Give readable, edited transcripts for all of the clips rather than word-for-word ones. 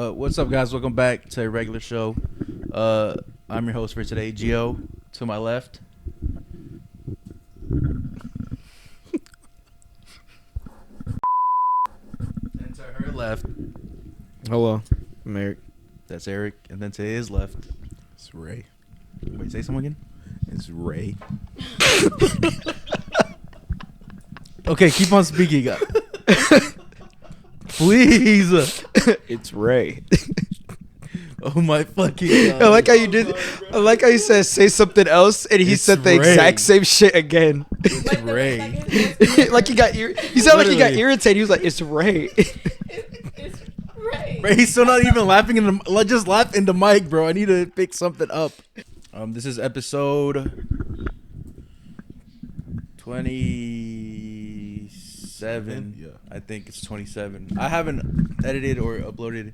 What's up, guys? Welcome back to Irregular Show. I'm your host for today, Gio. To my left. And to her left. Hello, I'm Eric. That's Eric. And then to his left. It's Ray. Wait, say something again? It's Ray. Okay, keep on speaking. Please. It's Ray. Oh my fucking God. I like how you did. I like how you said say something else, and he It's said the Ray. exact same shit again. It's Ray. Like he got he sounded like he got Literally. irritated. He was like, "It's Ray." It's Ray. Ray, he's still not even laughing in the. Just laugh in the mic, bro. I need to pick something up. This is episode 27. Yeah. I think it's 27. I haven't edited or uploaded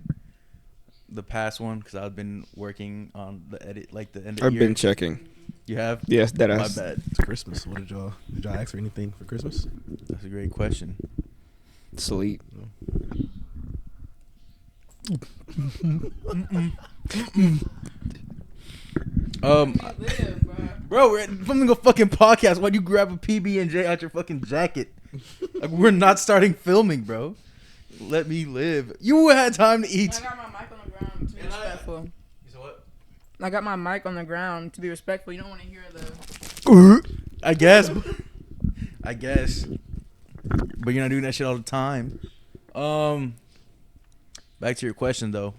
the past one because I've been working on the edit, like the end of I've year. been checking. You have? Yes, that My ass. bad. It's Christmas. What did y'all ask for anything for Christmas? That's a great question. Sleep. Bro, we're filming a fucking podcast. Why'd you grab a PB and J out your fucking jacket? Like, we're not starting filming, bro. Let me live. You had time to eat. I got my mic on the ground to be respectful. You said what? I got my mic on the ground to be respectful. You don't want to hear the. I guess. I guess. But you're not doing that shit all the time. Back to your question though.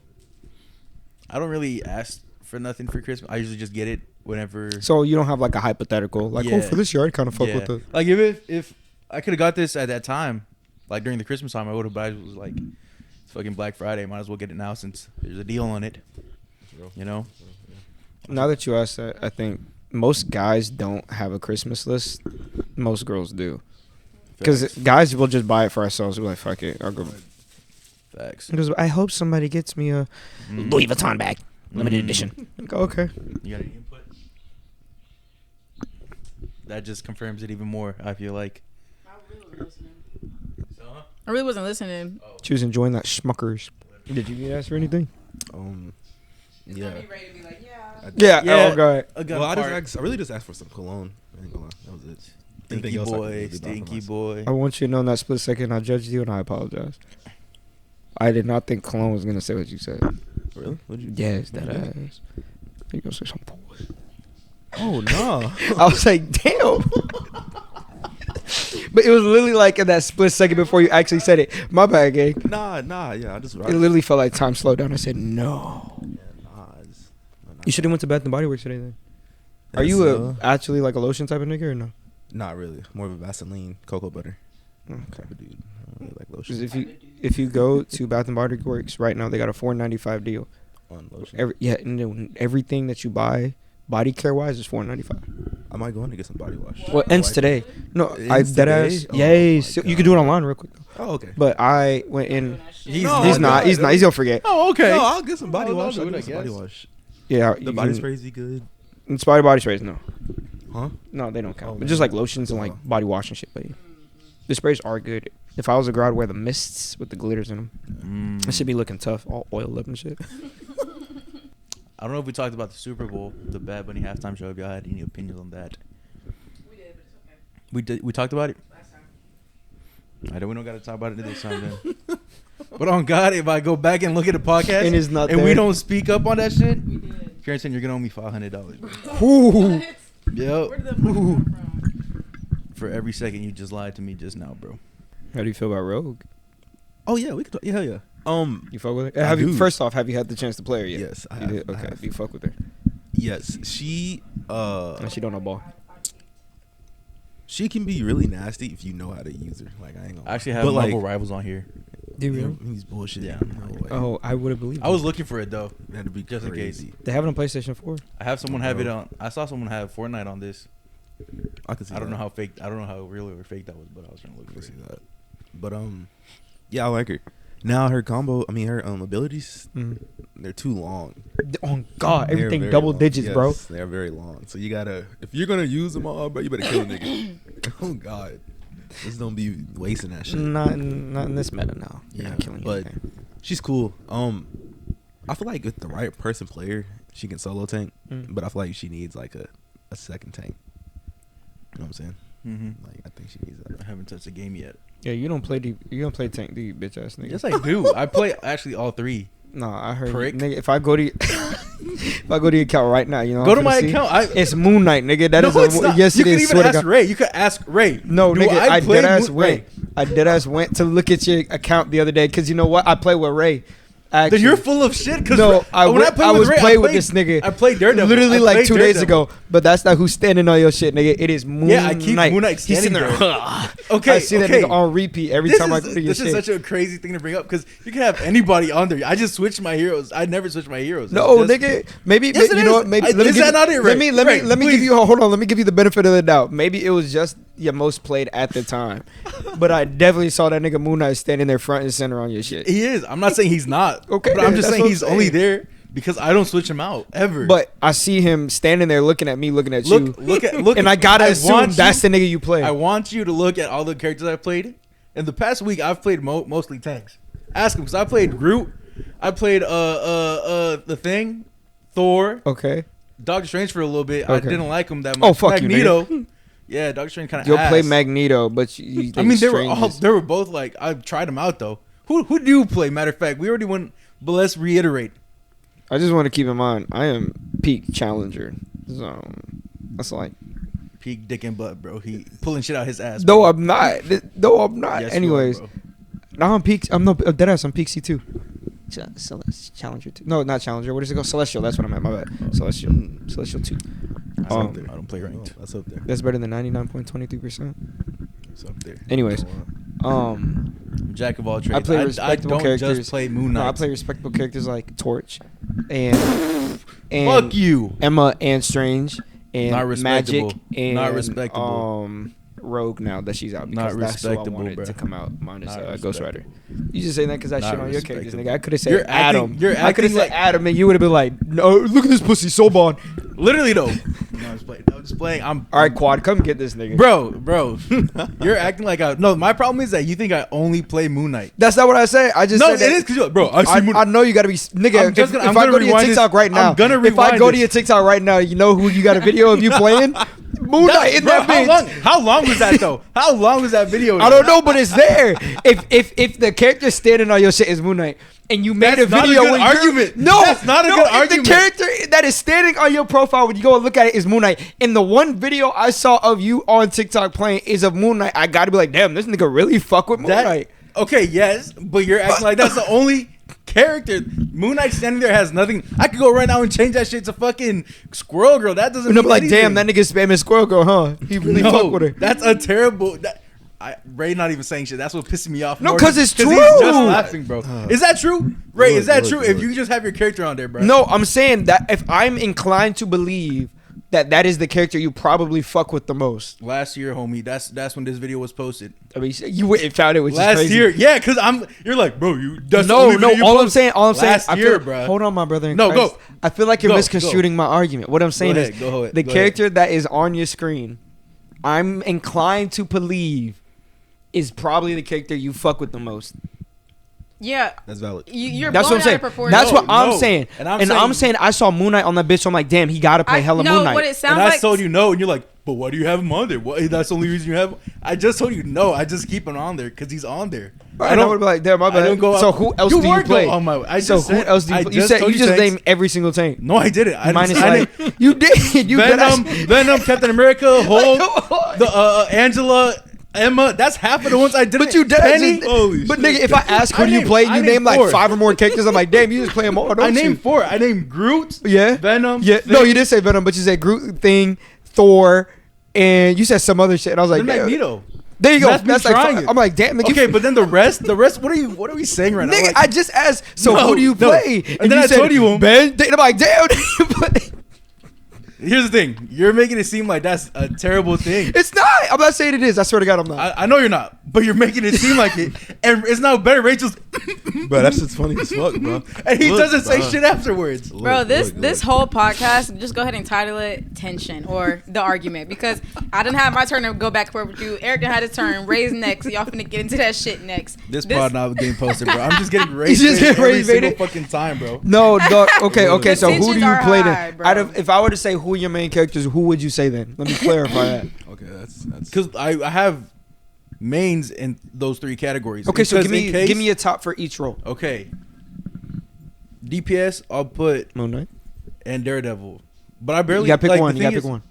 I don't really ask for nothing for Christmas. I usually just get it whenever. So you don't have like a hypothetical, like, Yeah. oh, for this year I'd kind of fuck with it. Like if I could have got this at that time, like during the Christmas time, I would have. But I was like, it's fucking Black Friday. Might as well get it now since there's a deal on it. You know. Now that you asked that, I think most guys don't have a Christmas list. Most girls do. Because Facts. guys will just buy it for ourselves. We're like, fuck it, I'll go. Facts. Because I hope somebody gets me a Louis Vuitton bag, limited Mm. edition. I go, okay. You got any input? That just confirms it even more. I feel like. I really wasn't listening. She was enjoying that Schmuckers. Did you ask for anything? Yeah. ready to be like, yeah. Yeah. Yeah. Oh god. Well, I really just asked for some cologne. I ain't gonna lie. That was it. Stinky Anything else I could boy, really buy for stinky myself. boy. I want you to know in that split second I judged you and I apologize. I did not think Cologne was gonna say what you said. Really? What'd you? Yes, that what'd you do? ass. You gonna say some boy? Oh no. I was like, damn. But it was literally like in that split second before you actually said it. My bad, gang. Nah. Yeah, I just. It literally felt like time slowed down. I said no. Yeah, You should have went to Bath and Body Works today then. Are you actually like a lotion type of nigga or no? Not really. More of a Vaseline, cocoa butter Okay. type of dude. I don't really like Because lotion. if you go to Bath and Body Works right now, they got a $4.95 deal. On lotion. And then everything that you buy, body care wise, is $4.95. I might go in to get some body wash. Well, ends today. No, It I ends dead today? ass. Oh Yes, my you can do it God. online real quick. Though. Oh, okay. But I went in. He's No, He's not. God. He's not. He's gonna forget. Oh, okay. No, I'll get some body I'll wash. do I'll it, get I some body guess. wash. Yeah, The you body can- spray's good. Inspired body sprays, no, Huh? no, they don't count. Oh, But just like lotions and like Oh. body wash and shit. But yeah. The sprays are good. If I was a girl, I'd wear the mists with the glitters in them. Mm. I should be looking tough, all oiled up and shit. I don't know if we talked about the Super Bowl, the Bad Bunny halftime show. If y'all had any opinions on that, We did, but it's okay. we did. We talked about it. Last time. I know we don't got to talk about it this time then. But on God, if I go back and look at the podcast And it's not and we there. don't speak up on that shit, We did. Karen, you're gonna owe me $500, bro. Ooh. What? Yep. Where did the money come from? For every second you just lied to me just now, bro. How do you feel about Rogue? Oh yeah, we could. Yeah, hell yeah. You fuck with her? I Have you? do. First off, have you had the chance to play her yet? Yes, I You have. did? I Okay. have. Do you fuck with her? Yes, she. And she don't know ball. She can be really nasty if you know how to use her. Like I ain't gonna. I actually have But, Marvel like, Rivals on here. Do you really? He's bullshit. Yeah. No way. Oh, I would have believed. I was looking for it though. That'd be just in case. crazy. They have it on PlayStation 4. I have someone have it Bro. on. I saw someone have Fortnite on this. I could see. I don't that. know how fake. I don't know how real or fake that was, but I was trying to look I for could see it. that. But yeah, I like her. Now her combo. I mean her abilities. They're too long. Oh God, They're everything very double long. digits, Yes, bro. They're very long. So you gotta, if you're gonna use them all, bro, you better kill a nigga. Oh God, just don't be wasting that shit. Not in this meta now. You're not killing but anything. she's cool. I feel like with the right person player, she can solo tank. Mm. But I feel like she needs like a second tank. You know what I'm saying? Mm-hmm. Like I think she needs that. I haven't touched a game yet. Yeah, you don't play tank, do you, bitch ass nigga? Yes, I do. I play actually all three. No, I heard. Prick. Nigga, if I go to if I go to your account right now, you know. Go what to I'm my finna see? account. It's Moon Knight, nigga. That No, is it's not. yes, You it can is. even Swear to ask God. Ray. You could ask Ray. No, Do nigga, I play dead ass Ray? went. I dead ass went to look at your account the other day because you know what? I play with Ray. Actually. Then you're full of shit. Cause No, I was Ray, playing with this nigga. I played Daredevil. Literally I like played 2 days Daredevil. ago. But that's not who's standing on your shit, nigga. It is Moon Knight. Yeah, I keep Moon Knight He's sitting standing there. there. Okay, I see that nigga on repeat every time I go to your This shit. is such a crazy thing to bring up because you can have anybody on there. I just switched my heroes. I never switched my heroes. No, It's just- nigga. Maybe Yes, it you know is. what? Maybe Is that not it, Ray? Let me Ray, give you hold on. Let me give you the benefit of the doubt. Maybe it was just your most played at the time, but I definitely saw that nigga Moon Knight standing there front and center on your shit. He is. I'm not saying he's not. Okay, but I'm just that's saying what I'm he's only saying. there because I don't switch him out ever. But I see him standing there looking at me, looking at you, look, and I gotta assume want that's you- the nigga you play. I want you to look at all the characters I've played. In the past week, I've played mostly tanks. Ask him because I played Groot. I played the Thing, Thor, Okay, Doctor Strange for a little bit. I Okay. didn't like him that much. Oh, fuck you, Magneto. Yeah, Doctor Strange kind of. you'll play Magneto, but you I mean, strangers. they were both like I've tried them out though. Who do you play? Matter of fact, we already went, but let's reiterate. I just want to keep in mind, I am peak challenger, so that's like. Peak dick and butt, bro. He pulling shit out his ass. No, bro. I'm not. No, I'm not. Yes, you are, Anyways, bro. now I'm peak. I'm no deadass. I'm peak C2. Challenger 2. No, not Challenger. What does it go? Celestial. That's what I'm at. My bad. Celestial 2. That's up there. I I don't play ranked. That's up there. That's better than 99.23%. That's up there. Anyways, Jack of all trades. I play I respectable don't characters. just play Moon Knight. No, I play respectable characters like Torch, and Fuck you. Emma and Strange, and Not respectable. Magic, and Not respectable. Rogue. Now that she's out, Not because that's who I respectable, wanted bro. to come out. Minus Not Ghost Rider. respectable. You just saying that because I Not shit on your characters, respectable. nigga. I could have said You're Adam. acting- you're I could have acting said like- Adam, and you would have been like, "No, look at this pussy, Soban." Literally though. No, I'm just playing. I'm just playing. All right, Quad, come get this nigga. Bro. You're acting like no. My problem is that you think I only play Moon Knight. That's not what I said. I just No, said it that. is because bro. I see Moon. I know you gotta be nigga. I'm just If gonna- I'm I gonna go to your rewind this- TikTok right now, I'm gonna if I rewind go to this. your TikTok right now, you know who you got a video of you playing? Moon Knight in Bro, that bitch. How long was that though? How long was that video? I don't know, but it's there. If the character standing on your shit is Moon Knight, and you made That's a video not a good when argument. no, That's not a no, good if argument. the character that is standing on your profile when you go and look at it is Moon Knight, and the one video I saw of you on TikTok playing is of Moon Knight, I gotta be like, damn, this nigga really fuck with Moon Knight. Okay, yes, but you're acting like that's the only character. Moon Knight standing there has nothing. I could go right now and change that shit to fucking Squirrel Girl. That doesn't. And I'm mean like, anything. damn, that nigga spamming Squirrel Girl, huh? He really fuck with her. That's a terrible. Ray not even saying shit. That's what pissing me off. No, more 'cause it's He's true. just laughing, bro. Is that true, Ray? Is that look, true? look. If you just have your character on there, bro. No, I'm saying that if I'm inclined to believe that that is the character you probably fuck with the most. Last year, homie. That's when this video was posted. I mean, you went and found it, which is Last crazy. year, yeah, because you're like, bro, you. That's the No, only no. video you All I'm posted. saying, Last I year, feel, bro. Hold on, my brother. In No, Christ. go. I feel like you're Go, misconstruing my argument. What I'm saying ahead, is, go ahead, the go character that is on your screen, I'm inclined to believe, is probably the character you fuck with the most. Yeah, That's valid. you're That's blowing what I'm saying. out of proportion. That's what No, I'm no. saying. And And I'm I'm saying I saw Moon Knight on that bitch, so I'm like, damn, he gotta play hella no, Moon Knight. what it sounds And I like. told you no, and you're like, but why do you have him on there? What? That's the only reason you have him. I just told you no. I just keep him on there because he's on there. I don't would be like, damn, my I bad. don't go So out- who else You do you were play? go on my- I so just who said- else do you I play? You just said told you you just tanks. named every single tank. No, I didn't. I Minus didn't. like you did. You Venom, Captain America, Hulk, the Angela, Emma. That's half of the ones I didn't. But you did. Penny. But nigga, if I ask who I do you named- play, I you named name like 4. 5 or more characters. I'm like, damn, you just play them all. Don't I you? named 4. I named Groot. Yeah. Venom. Yeah. No, you did say Venom, but you said Groot, Thing, Thor, and you said some other shit. And I was like, Then damn. Magneto. There you go. That's me That's like trying it. I'm like, damn. Nigga, Okay, but then the rest. What are we saying right now? nigga, Like, I just asked. So No, who do you no. play? And then I told you him. Ben. And I'm like, damn. You play. here's the thing. You're making it seem like that's a terrible thing. It's not. I'm not saying it is. I swear to God, I'm not. I know you're not. but you're making it seem like it, and it's not better. Rachel's, Bro, that shit's funny as fuck, bro. and he Look, doesn't say bro. shit afterwards. Bro, Look, this look. whole podcast, just go ahead and title it "Tension" or "The Argument" because I didn't have my turn to go back and forth with you. Eric done had his turn. Ray's next. So y'all finna get into that shit next. This pod not getting posted, bro. I'm just getting rage. He's just getting every rage single baited. fucking time, bro. No, dog. Okay. The So who do tensions you are play high, then? bro. Out of, if I were to say who are your main characters, who would you say then? Let me clarify that. Okay, that's Because I have mains in those three categories. Okay, so Because give me a top for each role. Okay. DPS, I'll put Moon Knight. and Daredevil, but I barely. You gotta pick like, one. the You gotta thing pick is- one.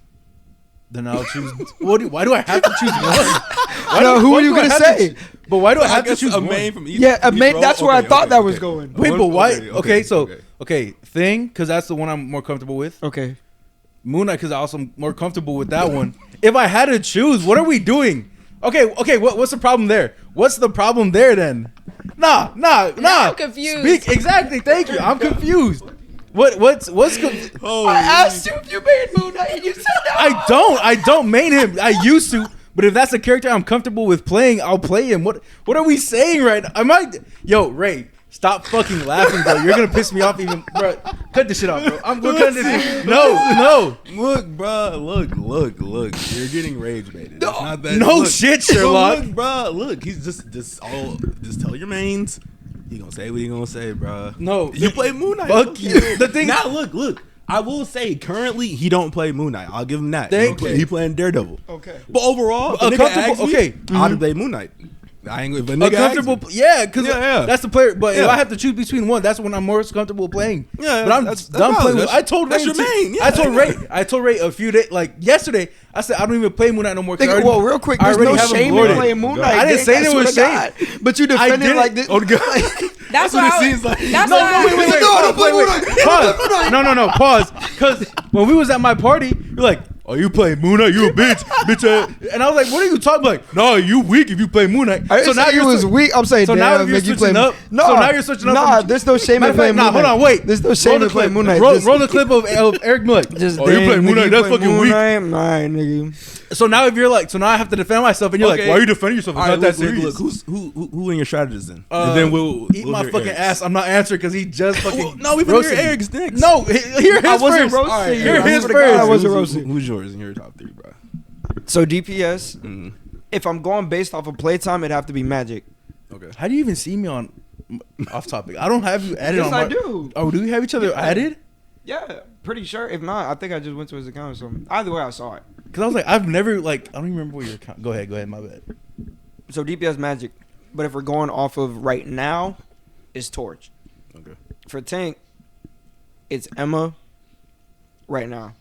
Then I'll choose. Why do I have to choose one? No, who why are you do I gonna have to say? choo- But why do I I have to guess choose a one? main from each. Yeah, a each main. role? That's where I Okay, thought that was okay. going. Wait, but why? Okay, so okay. Thing, because that's the one I'm more comfortable with. Okay. Moon Knight, because I'm also more comfortable with that one. If I had to choose, what are we doing? Okay. What's the problem there? What's the problem there then? Nah. I'm confused. Speak exactly. Thank you. I'm confused. What's? I asked you if you made Moon Knight, and you said no. I don't main him. I used to, but if that's a character I'm comfortable with playing, I'll play him. What are we saying right now? Yo, Ray, stop fucking laughing, bro. You're gonna piss me off even, bro. Cut this shit off, bro. We're cutting this. No. Look, bro. Look. You're getting rage baited. It's not that. No look. shit, Sherlock. Look, bro. Look, he's just tell your mains. He gonna say what he gonna say, bro. No, you play Moon Knight. Fuck you. The thing. Now look. I will say currently he don't play Moon Knight. I'll give him that. Thank you. He playing Daredevil. Okay. But overall, if a nigga comfortable- asks me, okay. I'd play Moon Knight. I ain't if a A nigga comfortable, asks me. yeah, because Yeah. that's the player. But if Yeah. I have to choose between one, that's when I'm more comfortable playing. Yeah, but I'm that's done valid. playing. With, That's- I told that's Ray. your main, yeah. I told Ray a few days, like yesterday. I said I don't even play Moon Knight no more. 'Cause I Nigga, already- well, real quick, I there's already no have him shame in boarded. playing Moon Knight. I didn't say there was shame, but you defended didn't. like this. Oh God. That's what what it I seems like. That's No, why no, wait. Pause. No. Pause. Because when we was at my party, you're like, "Oh, you play Moon Knight? You a bitch." And I was like, "What are you talking about?" Like, "No, you weak if you play Moon Knight." I didn't say you was weak. I'm saying, So damn, now if you're nigga, you switching play up, No, so now you're switching up. Nah, from- there's no shame in Matter of playing fact, Moon Knight. Hold on, wait. There's no Roll shame the in playing clip. Moon Knight. Roll the clip of Eric Miller. Just Oh, you play damn, Moon nigga, Knight? you That's play fucking Moon weak. Knight? Nah, nigga. So now if you're like, so now I have to defend myself, and you're like, Okay. "Why are you defending yourself? It's All not right, that look, serious." who in your strategists then? And then we'll eat we'll my hear fucking Eric's. ass. I'm not answering because he just fucking. Well, no, we finna roasted hear me. Eric's next. No, hear his I wasn't first. roasting All right, you. hear I his swear to God, I first. wasn't roasting. Who's yours in your top three, bro? So DPS, Mm. if I'm going based off of playtime, it'd have to be Magic. Okay. How do you even see me on off topic? I don't have you added Yes, on. I my, do. Oh, do we have each other Yeah. added? Yeah, pretty sure. If not, I think I just went to his account or something. Either way, I saw it. Because I was like, I've never like, I don't even remember what your account. Go ahead, my bad. So DPS Magic. But if we're going off of right now, it's Torch. Okay. For Tank, it's Emma right now.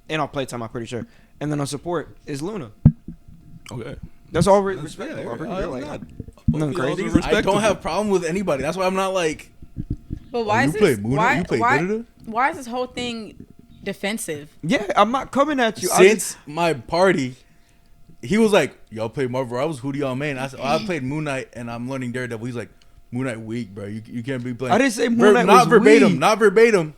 And on playtime, I'm pretty sure. And then on support is Luna. Okay. That's all That's respectable. fair. I'm pretty I'm sure, like, not- nothing both of y'all crazy. are I respectable. don't have problem with anybody. That's why I'm not like. But why you is play this? Moon Knight? Why, You play why, Predator? why is this whole thing defensive? Yeah, I'm not coming at you. Since my party, he was like, "Y'all play Marvel Rivals? Who do y'all main?" I said, "Oh, I played Moon Knight and I'm learning Daredevil." He's like, "Moon Knight weak, bro. You can't be playing." I didn't say Moon Knight not was verbatim, weak. not verbatim.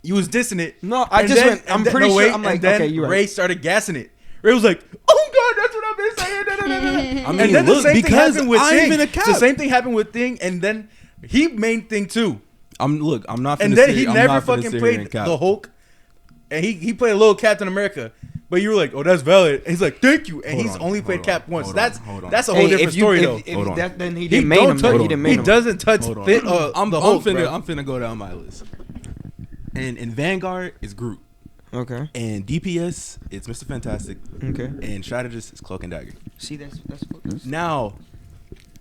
You was dissing it. No, I And just then- went. I'm and then- pretty no, sure. wait, I'm like, and then okay, you're right. Ray started gassing it. Ray was like, "Oh God, that's what I've been saying." I And mean, then look, the same thing because happened with I'm Thing. even a The cap. same thing happened with Thing, and then he main Thing too. I'm not. And finna then sit- he I'm never not finna fucking sit here played and cap. the Hulk. And he played a little Captain America. But you were like, "Oh, that's valid." And he's like, "Thank you." And Hold he's on, only played hold Cap on, once. hold on, hold on. That's a whole different story though. Hold on. Then he He didn't main him. don't though. touch. He didn't He main him. doesn't touch Hold on. the Hulk. bro. I'm finna go down my list. And Vanguard is Groot. Okay. And DPS, it's Mr. Fantastic. Okay. And Strategist is Cloak and Dagger. See, that's Now,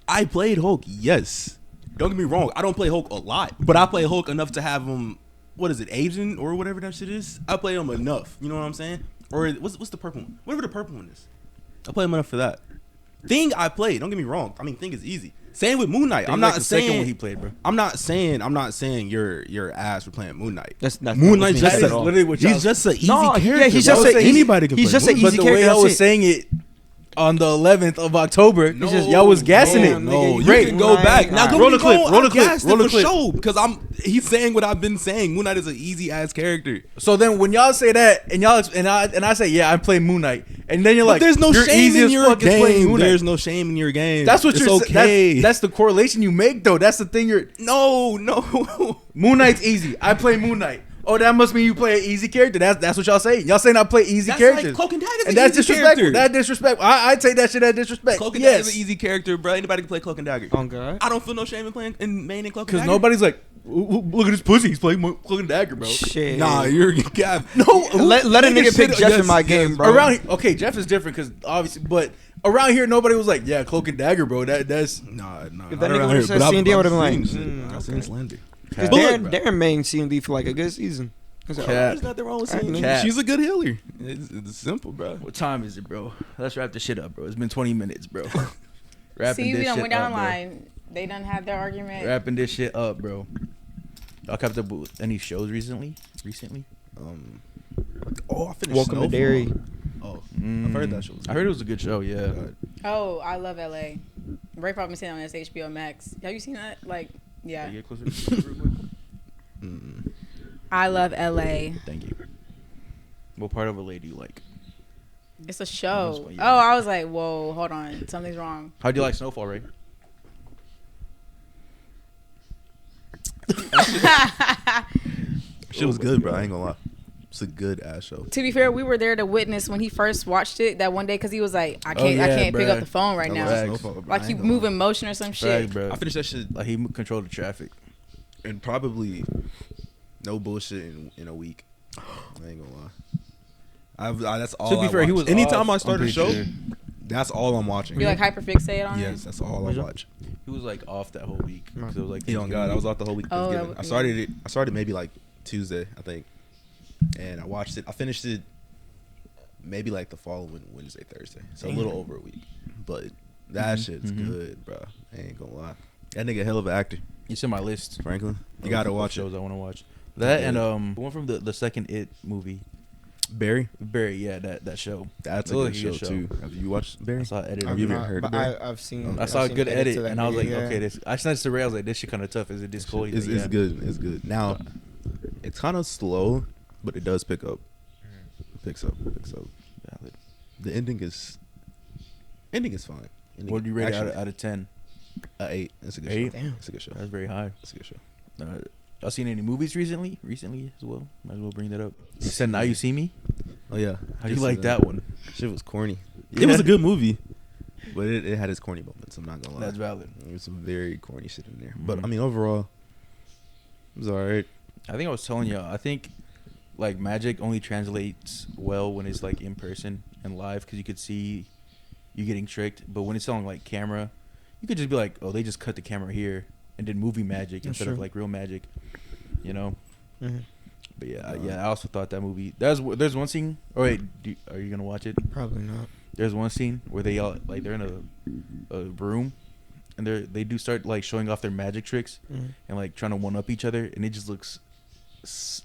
I played Hulk, yes. Don't get me wrong, I don't play Hulk a lot, but I play Hulk enough to have him, what is it, Asian or whatever that shit is? I play him enough, you know what I'm saying? Or what's the purple one? Whatever the purple one is. I play him enough for that. Thing I play, don't get me wrong. I mean, Thing is easy. Same with Moon Knight. I'm not the second saying one he played, bro. I'm not saying your ass for playing Moon Knight. That's Moon Knight's not just at a, all. literally what y'all- he's just an easy No, character. yeah, he's bro. just a- anybody can he's play just a Moon easy Knight. But the way character, I that's was it. saying it, on the 11th of October. No, y'all was gassing no, it. No, you Ray, can go back. Now roll the clip. Roll the clip. Roll the for clip. show because he's saying what I've been saying. Moon Knight is an easy ass character. So then when y'all say that and I say yeah, I'm playing Moon Knight, and then you're like, there's no you're shame easy in as your fuck as playing game. Moon Knight. There's no shame in your game. That's what it's you're okay. That's the correlation you make though. That's the thing. No. Moon Knight's easy. I play Moon Knight. Oh, that must mean you play an easy character. That's what y'all saying. Y'all saying I play easy That's characters. like Cloak and Dagger's and an that's easy disrespectful. character. That disrespectful. I'd take that shit as disrespect. Cloak and yes. Dagger's an easy character, bro. Anybody can play Cloak and Dagger. Oh God. I don't feel no shame in playing in main and Cloak and Because Dagger. nobody's like, look at his pussy. He's playing Cloak and Dagger, bro. Shit. Nah, you're cap. No, Let a nigga pick Jeff in my game, bro. Around okay, Jeff is different because obviously, but around here nobody was like, yeah, Cloak and Dagger, bro. That's Nah. If that nigga would've said C&D, I would've been like, I've seen Slender. Because Cat. Darren made C&D for like a good season. There's Cat. nothing wrong with Cat. Slender. She's a good healer. It's simple, bro. What time is it, bro? Let's wrap this shit up, bro. It's been 20 minutes, bro. Wrapping See, we this done shit went down up, the bro. line. They done had their argument. Wrapping this shit up, bro. Y'all kept up with any shows recently? I finished Welcome to Snowfall. Derry. Oh, I've heard that show. I heard it was a good show, yeah. Oh, I love LA. Ray probably seen it on this HBO Max. Have you seen that? Like, yeah. Can you get closer to the real quick? I love LA. Thank you. What part of LA do you like? It's a show. That's why you- Oh, I was like, whoa, hold on. Something's wrong. How do you like Snowfall, Ray? Shit was good, bro. I ain't gonna lie. It's a good ass show. To be fair, we were there to witness when he first watched it that one day because he was like, I can't yeah, pick bruh. up the phone right I now. love Facts. Snowfall, bro. Like I he ain't gonna moving motion or some shit. Right, bro. lie. I finished that shit Like he controlled the traffic. and probably no bullshit in a week. I ain't gonna lie. That's all. To be I fair, he watch. was Anytime off, I start I'm a show, pretty sure. that's all I'm watching. You like hyperfixate on Yes, it? that's all I Was you? watch. He was like off that whole week. 'Cause it was like Yeah, on God, I was off the whole week. Oh, Thanksgiving. that I was- started it. I started maybe like Tuesday, I think, and I watched it. I finished it maybe like the following Wednesday, Thursday. So a little over a week. But that shit's good, bro. I ain't gonna lie. That nigga hell of an actor, It's in my list. Franklin. You gotta watch shows it. I want to watch. That Yeah. and the one from the second It movie. Barry. Barry, yeah, that show. That's a It was good show too. Have you watched I Barry? saw an edit. Have review. you ever heard of Barry? I've seen. I saw a I've seen good edits edit, of that and I was like, video, yeah. okay, this. I sent it to Ray. I was like, this shit kind of tough. Is it this cool? He's It's, like, it's yeah. good. It's good. Now, it's kind of slow, but it does pick up. It picks up. Valid. The ending is fine. Ending, What do you rate it actually, out of 10? 8. It's a good 8? show. Damn. It's a good show. That's very high. It's a good show. Y'all seen any movies recently? Recently as well. Might as well bring that up. You said Now You See Me. Oh yeah. How do you like that one? Shit was corny. Yeah. It was a good movie, but it had its corny moments. I'm not gonna lie. That's valid. There was some very corny shit in there. Mhm. But I mean, overall, it was alright. I think I was telling y'all. I think like magic only translates well when it's like in person and live because you could see you getting tricked. But when it's on like camera, you could just be like, oh, they just cut the camera here and did movie magic That's instead of true. like real magic, you know. Mhm. But yeah, I also thought that movie. There's one scene. Oh wait, are you gonna watch it? Probably not. There's one scene where they all like they're in a room, and they do start like showing off their magic tricks Mhm. and like trying to one up each other, and it just looks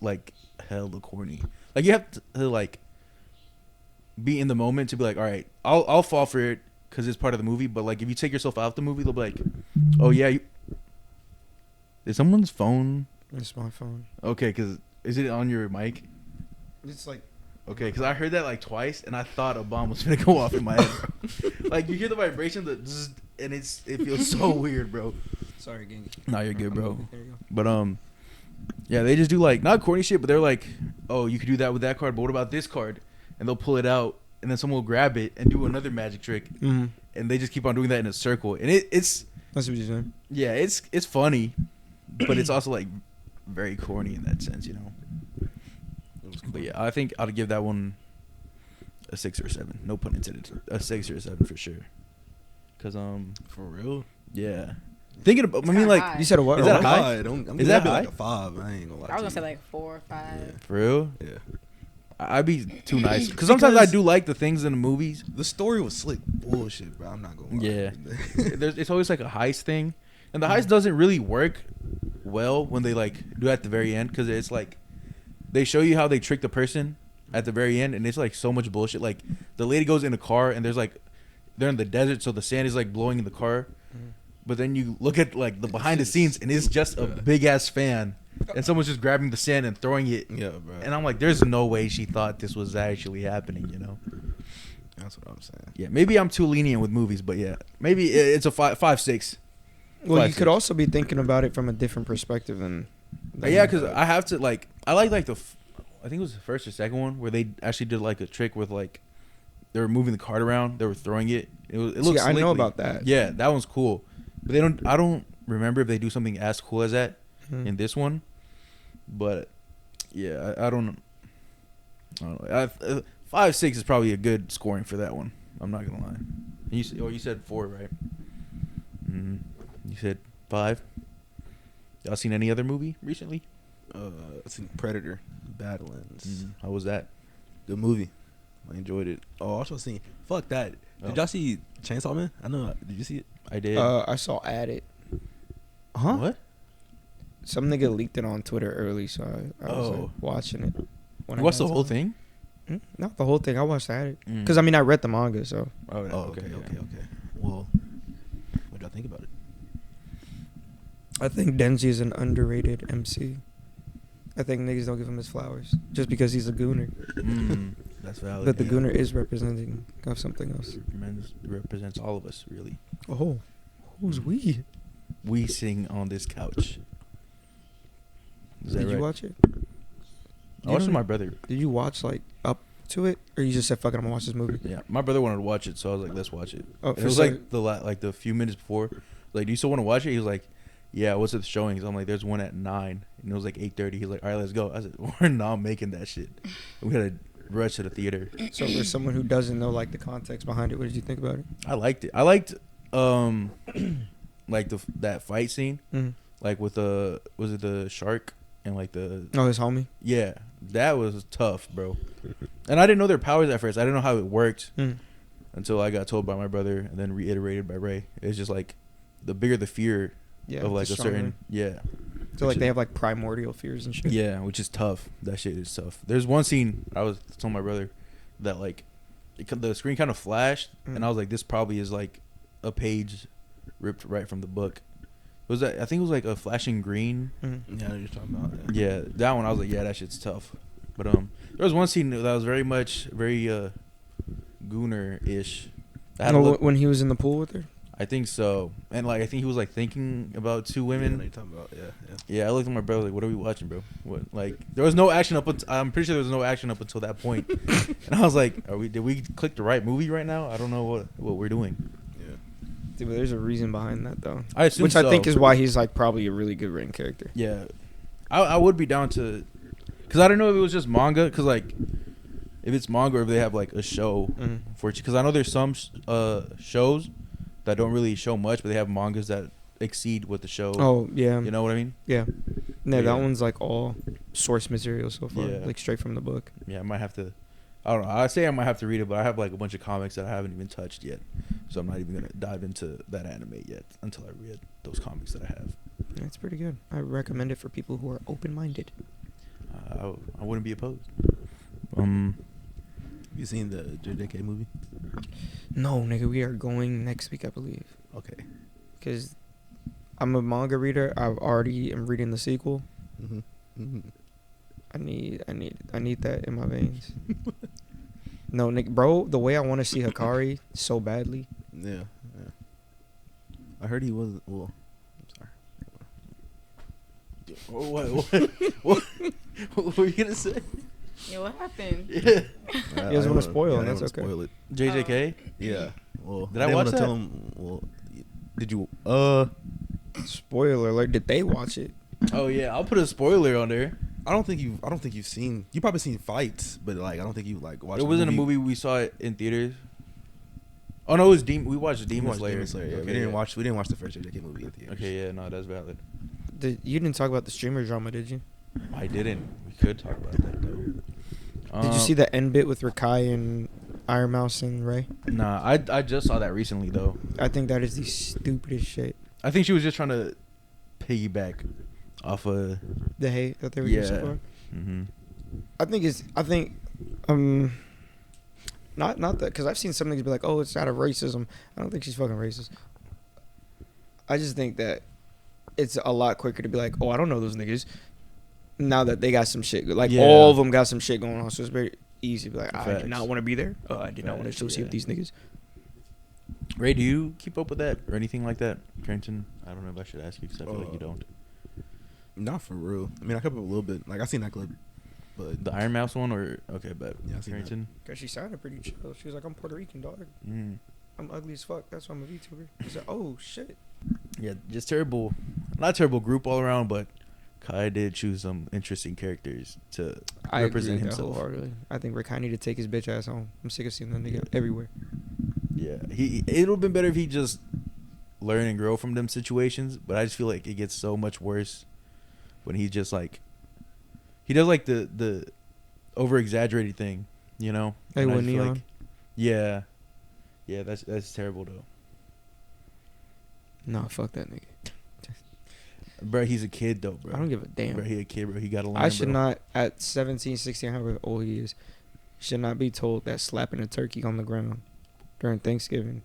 like hella corny. Like you have to like be in the moment to be like, all right, I'll fall for it because it's part of the movie. But like if you take yourself out the movie, they'll be like, oh yeah, is someone's phone It's my phone. okay? Because is it on your mic? It's like Okay, because I heard that like twice, and I thought a bomb was gonna go off in my head. Like you hear the vibration, and it feels so weird, bro. sorry, gang. No, you're good, bro. There you go. But yeah, they just do like not corny shit, but they're like, oh, you could do that with that card, but what about this card? And they'll pull it out, and then someone will grab it and do another magic trick, Mm-hmm. and they just keep on doing that in a circle, and it's That's what you're saying. yeah, it's funny, but it's also like very corny in that sense, you know. But yeah, I think I'd give that one a 6 or 7. No pun intended. A 6 or a 7 for sure. Cause For real? yeah. Thinking about, I mean, kinda like high. You said a what? Is that a what? high? I'm Is that be high? like a 5. I ain't gonna lie. I was gonna to say you. like 4 or 5. for real. Yeah. I'd be too nice. Cause sometimes I do like the things in the movies. The story was slick bullshit, bro. I'm not gonna lie. Yeah. It's always like a heist thing, and the heist doesn't really work well when they like do it at the very end, because it's like they show you how they trick the person at the very end, and it's like so much bullshit. Like the lady goes in a car, and there's like they're in the desert, so the sand is like blowing in the car. But then you look at like the behind the scenes, and it's just a big ass fan, and someone's just grabbing the sand and throwing it. Yeah, bro. And I'm like, there's no way she thought this was actually happening, you know? That's what I'm saying. Yeah, maybe I'm too lenient with movies, but yeah, maybe it's a 5.6. Well, you 5.6. could also be thinking about it from a different perspective than Yeah, because I have to like I like the I think it was the first or second one where they actually did like a trick with like they were moving the cart around, they were throwing it. It looks. I know slickly. about that. Yeah, that one's cool, but they don't. I don't remember if they do something as cool as that in this one. But yeah, I don't know. 5.6 is probably a good scoring for that one. I'm not gonna lie. You said 4, right? Mm-hmm. You said 5. Y'all seen any other movie recently? I've seen Predator, Badlands. How was that? Good movie. I enjoyed it. Oh, I also seen. Fuck that. Did y'all see Chainsaw Man? I know. Did you see it? I did. I saw Added. Huh? What? Some nigga leaked it on Twitter early, so I was like, watching it. You watched the whole thing? Not the whole thing. I watched Added. Because, I mean, I read the manga, so. Oh, okay. Well, what y'all think about it? I think Denji is an underrated MC. I think niggas don't give him his flowers just because he's a gooner. That's valid. But the gooner is representing of something else. Represents all of us, really. Oh, who's we? We sing on this couch. Is that Did you right? watch it? I watched it with my brother. Did you watch like up to it, or you just said fuck it, I'm gonna watch this movie? Yeah, my brother wanted to watch it, so I was like, let's watch it. Oh, And it was like the few minutes before. Like, do you still want to watch it? He was like, yeah. What's the showings? I'm like, there's one at 9, and it was like 8:30. He's like, all right, let's go. I said, we're not making that shit. We had to rush to the theater. So for someone who doesn't know like the context behind it, what did you think about it? I liked it. I liked like that fight scene, like with was it the shark and like the his homie. Yeah, that was tough, bro. And I didn't know their powers at first. I didn't know how it worked until I got told by my brother and then reiterated by Ray. It's just like the bigger the fear of like a certain So like they have like primordial fears and shit. Yeah, which is tough. That shit is tough. There's one scene I was telling my brother that like the screen kind of flashed and I was like, this probably is like a page ripped right from the book. Was that? I think it was like a flashing green. Yeah, I know what you're talking about. Yeah, that one I was like, yeah, that shit's tough. But there was one scene that was very Gooner-ish. When he was in the pool with her. I think so, and like I think he was like thinking about 2 women. Yeah, I know you're talking about. Yeah, I looked at my brother like, what are we watching, bro? What, like there was no action I'm pretty sure there was no action up until that point. And I was like, did we click the right movie right now? I don't know what we're doing. Dude, but there's a reason behind that though. I assume Which so. I think is why he's like probably a really good written character. Yeah, I would be down to, because I don't know if it was just manga, because like if it's manga or if they have like a show for it, because I know there's some shows that don't really show much, but they have mangas that exceed what the show. Oh yeah, you know what I mean? Yeah. No, that Yeah. one's like all source material so far, Yeah. like straight from the book. Yeah, I might have to. I don't know. I say I might have to read it, but I have like a bunch of comics that I haven't even touched yet, so I'm not even gonna dive into that anime yet until I read those comics that I have. Yeah, it's pretty good. I recommend it for people who are open-minded. I wouldn't be opposed. You seen the JJK movie? No, nigga, we are going next week, I believe. Okay. Because I'm a manga reader. I already am reading the sequel. I need that in my veins. No, Nick, bro, the way I want to see Hikari so badly. Yeah. I heard he wasn't. Well, I'm sorry. What were you gonna say? Yeah, what happened? Yeah. He doesn't want to spoil it. I That's don't okay. wanna spoil it. JJK. Yeah. Well, Did I didn't watch wanna that? Tell him, well, did you? Spoiler alert! Did they watch it? Oh yeah, I'll put a spoiler on there. I don't think you've seen. You probably seen fights, but like I don't think you like watched. It wasn't a movie we saw it in theaters. Oh no, it was we watched Demon Slayer. Yeah, Okay, we didn't watch the first JJK movie in theaters. Okay, yeah, no, that's valid. You didn't talk about the streamer drama, did you? I didn't. We could talk about that though. Did you see the end bit with Rakai and Iron Mouse and Ray? Nah, I just saw that recently though. I think that is the stupidest shit. I think she was just trying to piggyback off of The hate that they were using for. Mm-hmm. I think Not that, because I've seen some niggas be like, oh, it's out of racism. I don't think she's fucking racist. I just think that it's a lot quicker to be like, oh, I don't know those niggas. Now that they got some shit, like all of them got some shit going on, so it's very easy to be like, I did not want to be there. I did not want to associate with these niggas. Ray, do you keep up with that or anything like that, Carrington? I don't know if I should ask you because I feel like you don't. Not for real. I mean, I kept up a little bit. Like I seen that clip, but The Iron Mouse one or okay, but Yeah, I seen Carrington. Because she sounded pretty chill. She was like, I'm Puerto Rican, dog. Mm. I'm ugly as fuck. That's why I'm a VTuber. I said, oh, shit. Yeah, just terrible. Not terrible group all around, but Kai did choose some interesting characters to I represent agree with that himself. wholeheartedly. I think Rick, I need to take his bitch ass home. I'm sick of seeing that nigga everywhere. Yeah, it would have been better if he just learn and grow from them situations. But I just feel like it gets so much worse when he just like he does like the over exaggerated thing, you know. Hey, And I with just feel Neon? like, yeah, that's terrible though. Nah, fuck that nigga. Bro, he's a kid though, bro. I don't give a damn. Bro, he a kid, bro. He gotta learn. I should bro. not, at 17, 16, however old he is, should not be told that slapping a turkey on the ground during Thanksgiving.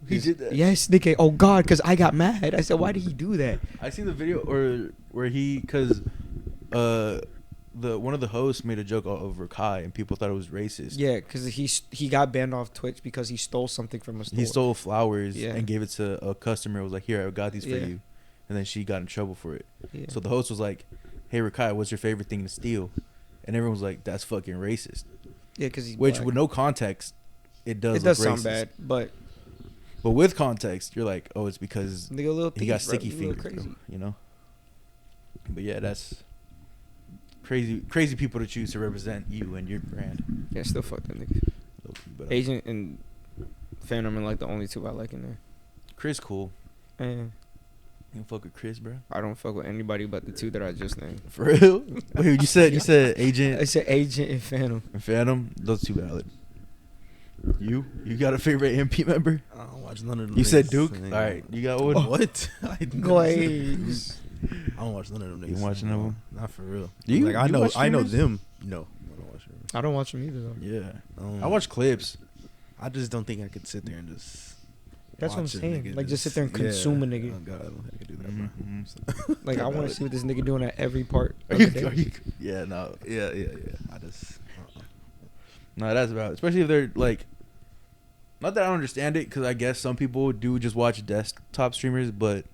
He did that. Yes, nigga. Oh, God, because I got mad. I said, why did he do that? I seen the video where he because one of the hosts made a joke over Kai and people thought it was racist. Yeah, because he got banned off Twitch because he stole something from a store. He stole flowers Yeah. and gave it to a customer. Was like, "Here, I got these for Yeah. you," and then she got in trouble for it. Yeah. So the host was like, "Hey, Rakai, what's your favorite thing to steal?" And everyone was like, "That's fucking racist." Yeah, because he's Which, black. with no context, it does. It does look sound racist. bad, but But with context, you're like, "Oh, it's because nigga, a little he got thief, bro. sticky You a little fingers," crazy. you know. But yeah, that's crazy people to choose to represent you and your brand. Yeah, still fuck that nigga. Low-key, but, Agent and Phantom are like the only two I like in there. Chris cool. And You don't fuck with Chris, bro. I don't fuck with anybody but the two that I just named. For real? Wait, you said I Agent said Agent and Phantom. and Phantom. Those two valid. You got a favorite MP member? I don't watch none of them. You said niggas. Duke. I All ain't right, gonna- you got one. What? I never Glaze. I don't watch none of them niggas. You watch none of them? Not for real. Do you? Like I You know watch streamers? them. No, I don't watch streamers. I don't watch them either though. Yeah, I watch clips. I just don't think I could sit there and just. That's what I'm watch a saying. nigga Like, just sit there and consume a nigga. Oh God, I don't think I could do that, bro. Mhm. Like I want to see what this nigga doing at every part. Are Of you, the are day. you, yeah, no, Yeah. I just. no, that's about. Especially if they're like, not that I don't understand it, because I guess some people do just watch desktop streamers, but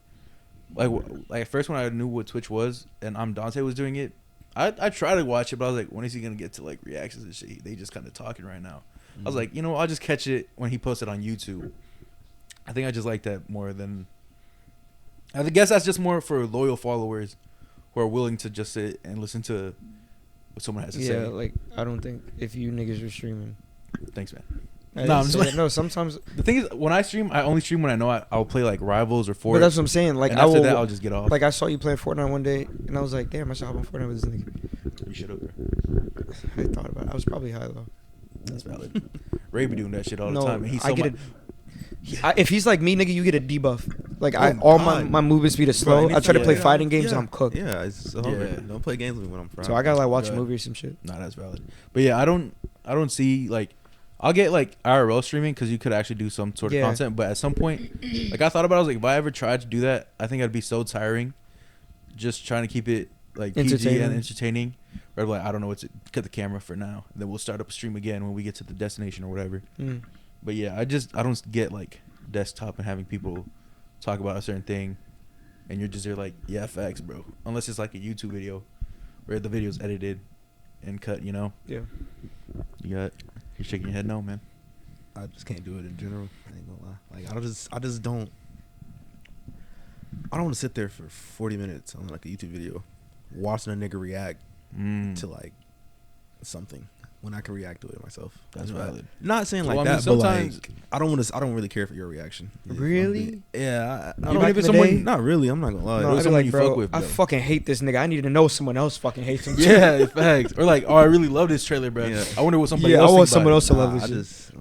like at first when I knew what Twitch was and Dante was doing it, I tried to watch it, but I was like, when is he gonna get to like reactions and shit? They just kind of talking right now. I was like, you know, I'll just catch it when he posted on YouTube. I think I just like that more than. I guess that's just more for loyal followers who are willing to just sit and listen to what someone has to Yeah, say. like I don't think if you niggas are streaming. Thanks, man. I No, didn't I'm just say like- that. No, sometimes. The thing is, when I stream, I only stream when I know I'll play like Rivals or But Fortnite. that's what I'm saying. Like and I after will. that, I'll just get off. Like I saw you playing Fortnite one day, and I was like, damn, I should hop on Fortnite with this nigga. You should have. I thought about it. I was probably high though. That's valid. Ray be doing that shit all the No, time. And he's I so get mu- if he's like me, nigga, you get a debuff. Like Oh, all God. my movement speed is slow. I try to play yeah. fighting games Yeah. and I'm cooked. Yeah, it's over. Yeah. Don't play games with me when I'm fried. So I gotta like watch a Good. movie or some shit. Nah, that's valid. But yeah, I don't see like. I'll get like IRL streaming because you could actually do some sort of Yeah. content. But at some point, like I thought about it, I was like, if I ever tried to do that, I think I'd be so tiring. Just trying to keep it like PG Entertaining. and entertaining. Or like, I don't know what to cut the camera for now. And then we'll start up a stream again when we get to the destination or whatever. Mm. But yeah, I don't get like desktop and having people talk about a certain thing, and you're just there like, yeah, facts, bro. Unless it's like a YouTube video where the video's edited and cut, you know. Yeah. You're shaking your head, no, man. I just can't do it in general. I ain't gonna lie. Like I just don't. I don't want to sit there for 40 minutes on like a YouTube video, watching a nigga react to like something when I can react to it myself. That's You know, valid. Not saying like Well, I mean, that, but sometimes- like I don't really care for your reaction. If I'm Really? being- Yeah. I Even don't, if it's in the day? someone, not really. I'm not gonna lie. No, Or I'd be someone like, you bro, fuck with, I though. fucking hate this nigga. I need to know someone else fucking hates him. too. yeah, facts. Or like, oh, I really love this trailer, bro. Yeah. I wonder what somebody Yeah, I else. want thinks about someone it. else to love Nah, this I shit. just.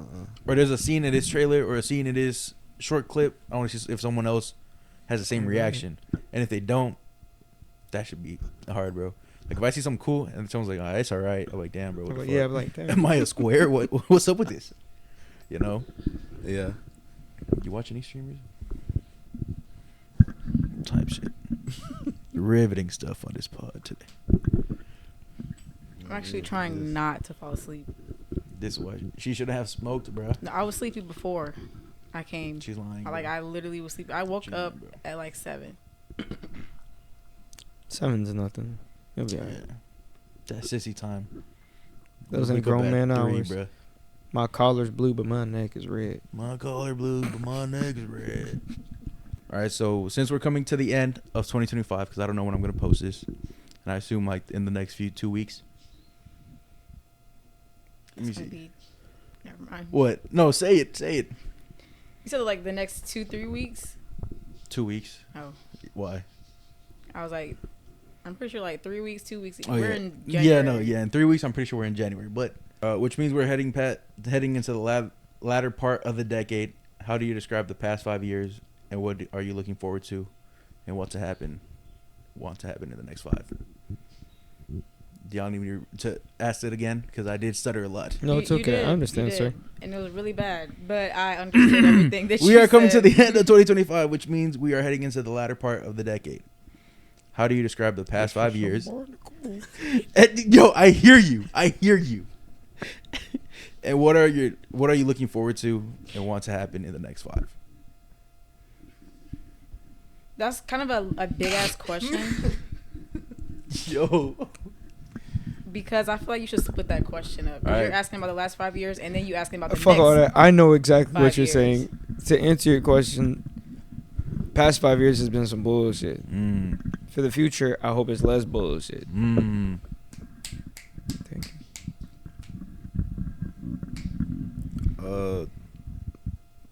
Or there's a scene in this trailer or a scene in this short clip. I want to see if someone else has the same reaction, and if they don't, that should be hard, bro. Like if I see something cool and someone's like, "Oh, it's all right," I'm like, "Damn, bro, what the fuck? Yeah, I'm like, damn. Am I a square? What's up with this?" You know? Yeah. You watch any streamers? Type shit. Riveting stuff on this pod today. I'm actually trying not to fall asleep. This was she shouldn't have smoked, bro. No, I was sleepy before I came. She's lying. I literally was sleepy. I woke She's up lying, bro. at like 7. 7's nothing. You'll be Yeah. alright. That sissy time. Those ain't Wake up grown at man 3, hours. bruh. My collar's blue, but my neck is red. My collar blue, but my neck is red. All right, so since we're coming to the end of 2025, because I don't know when I'm gonna post this, and I assume like in the next 2 weeks. Let me It's gonna see. be. Never mind. What? No, say it. Say it. You said like the next 2-3 weeks. 2 weeks. Oh, Why? I was like, I'm pretty sure like 3 weeks, 2 weeks. Oh, We're yeah. in January. Yeah, no, yeah. In 3 weeks, I'm pretty sure we're in January. But which means we're heading into the latter part of the decade. How do you describe the past 5 years, and what are you looking forward to, and want to happen in the next 5? Do y'all need me to ask it again? Because I did stutter a lot. No, You- it's you okay. did, I understand, you sir. did. And it was really bad, but I understood everything that We you are coming to said. the end of 2025, which means we are heading into the latter part of the decade. How do you describe the past 5 years? And, yo, I hear you. And what are you looking forward to and want to happen in the next 5? That's kind of a big ass question Yo. because I feel like you should split that question up. All You're right. asking about the last 5 years, and then you asking about the Fuck next. all that. I know exactly 5 what you're years. saying. To answer your question, past 5 years has been some bullshit. For the future, I hope it's less bullshit. Thank you.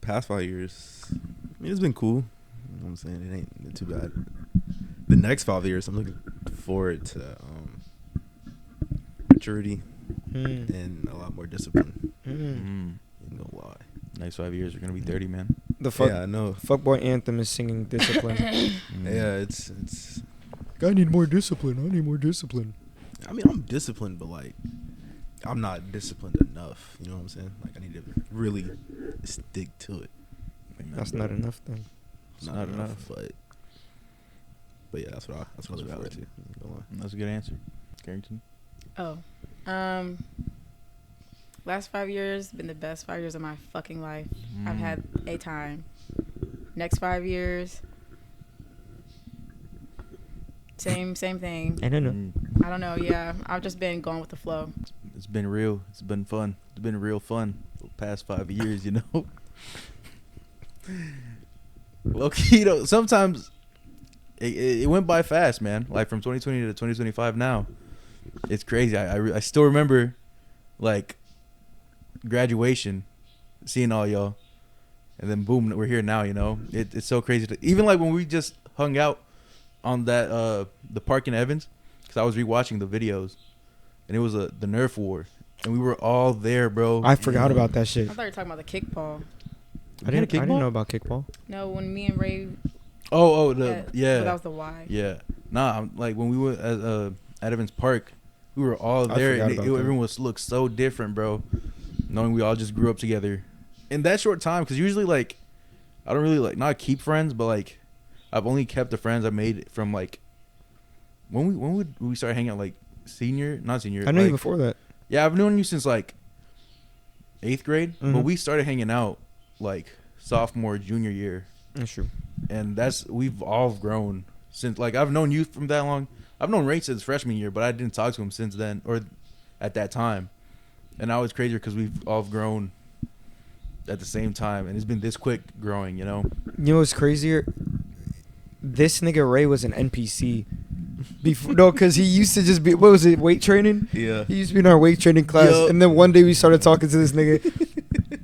Past 5 years, I mean, it's been cool. You know what I'm saying? It ain't too bad. The next 5 years, I'm looking forward to maturity and a lot more discipline. Ain't gonna lie. Next 5 years, we're gonna be 30, man. The fuck, Yeah, I know. fuckboy anthem is singing discipline. Yeah, it's. I need more discipline. I mean, I'm disciplined, but like, I'm not disciplined enough. You know what I'm saying? Like, I need to really stick to it. That's not enough then. It's not enough. But yeah, that's what I look forward to. That's a good answer, Carrington. Oh, last 5 years been the best 5 years of my fucking life. I've had a time. Next 5 years, same thing. I don't know. I don't know. Yeah, I've just been going with the flow. It's been real. It's been fun. It's been real fun the past 5 years, you know. Well, you know, sometimes it went by fast, man. Like from 2020 to 2025 now. It's crazy. I still remember, like, graduation, seeing all y'all. And then, boom, we're here now, you know. It's so crazy. Even, like, when we just hung out on that the park in Evans, because I was rewatching the videos, and it was the Nerf war. And we were all there, bro. I forgot about that shit. I thought you were talking about the kickball. I didn't know about kickball. No, when me and Ray. Oh, Yeah. That was the Y. Yeah. Nah, like when we were at Evans Park, we were all there. forgot And about that. everyone looked so different, bro. Knowing we all just grew up together in that short time. Because usually, like, I don't really like not keep friends, but like, I've only kept the friends I made from like when would we start hanging out, like not senior. I knew you like, before that. Yeah, I've known you since like 8th grade, but Mhm. we started hanging out like sophomore, junior year. That's true. And we've all grown since. Like, I've known you from that long. I've known Ray since freshman year, but I didn't talk to him since then or at that time. And now it's crazier because we've all grown at the same time, and it's been this quick growing, you know. You know what's crazier? This nigga Ray was an NPC. Before, no, because he used to just be, what was it, weight training? Yeah. He used to be in our weight training class. Yo. And then one day we started talking to this nigga.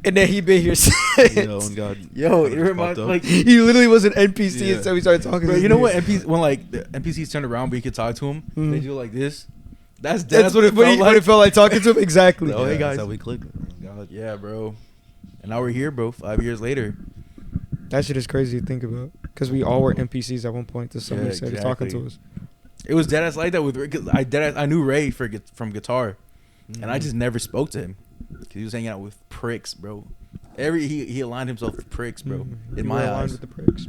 And then he been here since. Yo, and God, Yo, God it reminds popped like, up. He literally was an NPC Yeah. until we started talking bro, to this you know nigga. what? When like the NPCs turn around, but you could talk to them, Mhm. they do like this. That's what it felt like talking to him. Exactly. Oh, hey, Yeah, guys. That's how we clicked. God, yeah, bro. And now we're here, bro. 5 years later. That shit is crazy to think about. Because we all were NPCs at one point. To somebody Yeah, started talking to exactly. us. It was deadass like that with Ray. 'Cause I knew Ray from guitar, and I just never spoke to him. 'Cause he was hanging out with pricks, bro. He aligned himself with pricks, bro. In my eyes, with the pricks.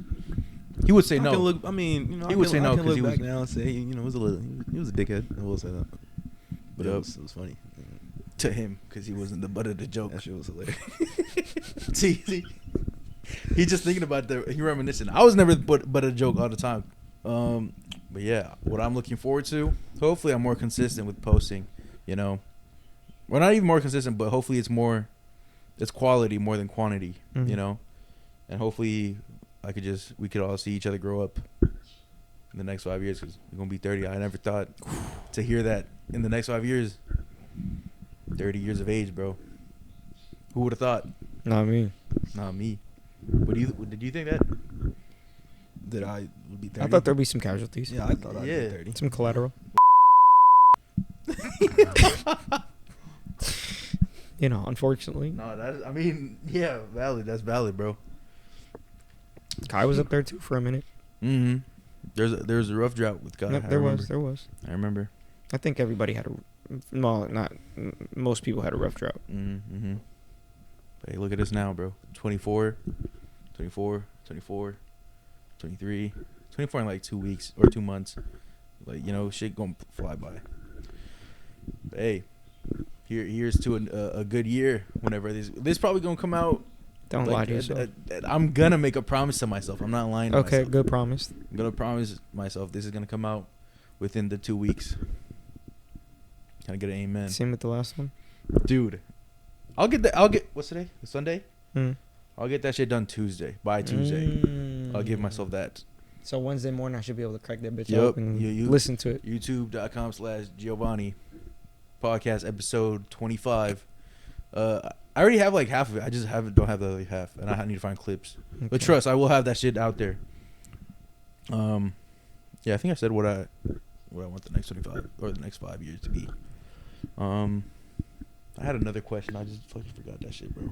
he would say I no. can look, I mean, He would say no I 'cause can he look was- back now and say, he was a little, he was a dickhead. I will say that, but Yup. it was funny. To him because he wasn't the butt of the joke. That shit was hilarious. see, he's just thinking about he reminiscing. I was never the butt of the joke all the time. But yeah, what I'm looking forward to. Hopefully, I'm more consistent with posting. You know, well, not even more consistent, but hopefully it's quality more than quantity. Mhm. You know, and hopefully we could all see each other grow up in the next 5 years because we're gonna be 30. I never thought to hear that in the next 5 years. 30 years of age, bro. Who would have thought? Not me. Not me. Did you think that? That I would be 30. I thought there'd be some casualties. Yeah, I thought I'd Yeah. be 30. Some collateral. Unfortunately. No, yeah, valid. That's valid, bro. Kai was up there too for a minute. Mm-hmm. There's a rough drought with God. Yep, there was. I remember. I think everybody had most people had a rough drought. Mm-hmm. But hey, look at us now, bro. 24, 23, 24 in like 2 weeks or 2 months. Like, shit gonna fly by. But hey, here's to a good year. Whenever this probably gonna come out. Don't lie to yourself. I'm gonna make a promise to myself. I'm not lying to myself. Okay, good promise. I'm gonna promise myself this is gonna come out within the 2 weeks. Can I get an amen? Same with the last one. Dude, I'll get what's today? Sunday? Mm. I'll get that shit done by Tuesday. I'll give myself that. So Wednesday morning I should be able to crack that bitch Yup. up and You- listen to it. YouTube.com/Giovanni podcast episode 25. I already have like half of it. I just don't have the other half, and I need to find clips. But Okay. trust, I will have that shit out there. Yeah, I think I said what I want the next 25 or the next 5 years to be. I had another question. I just fucking forgot that shit, bro.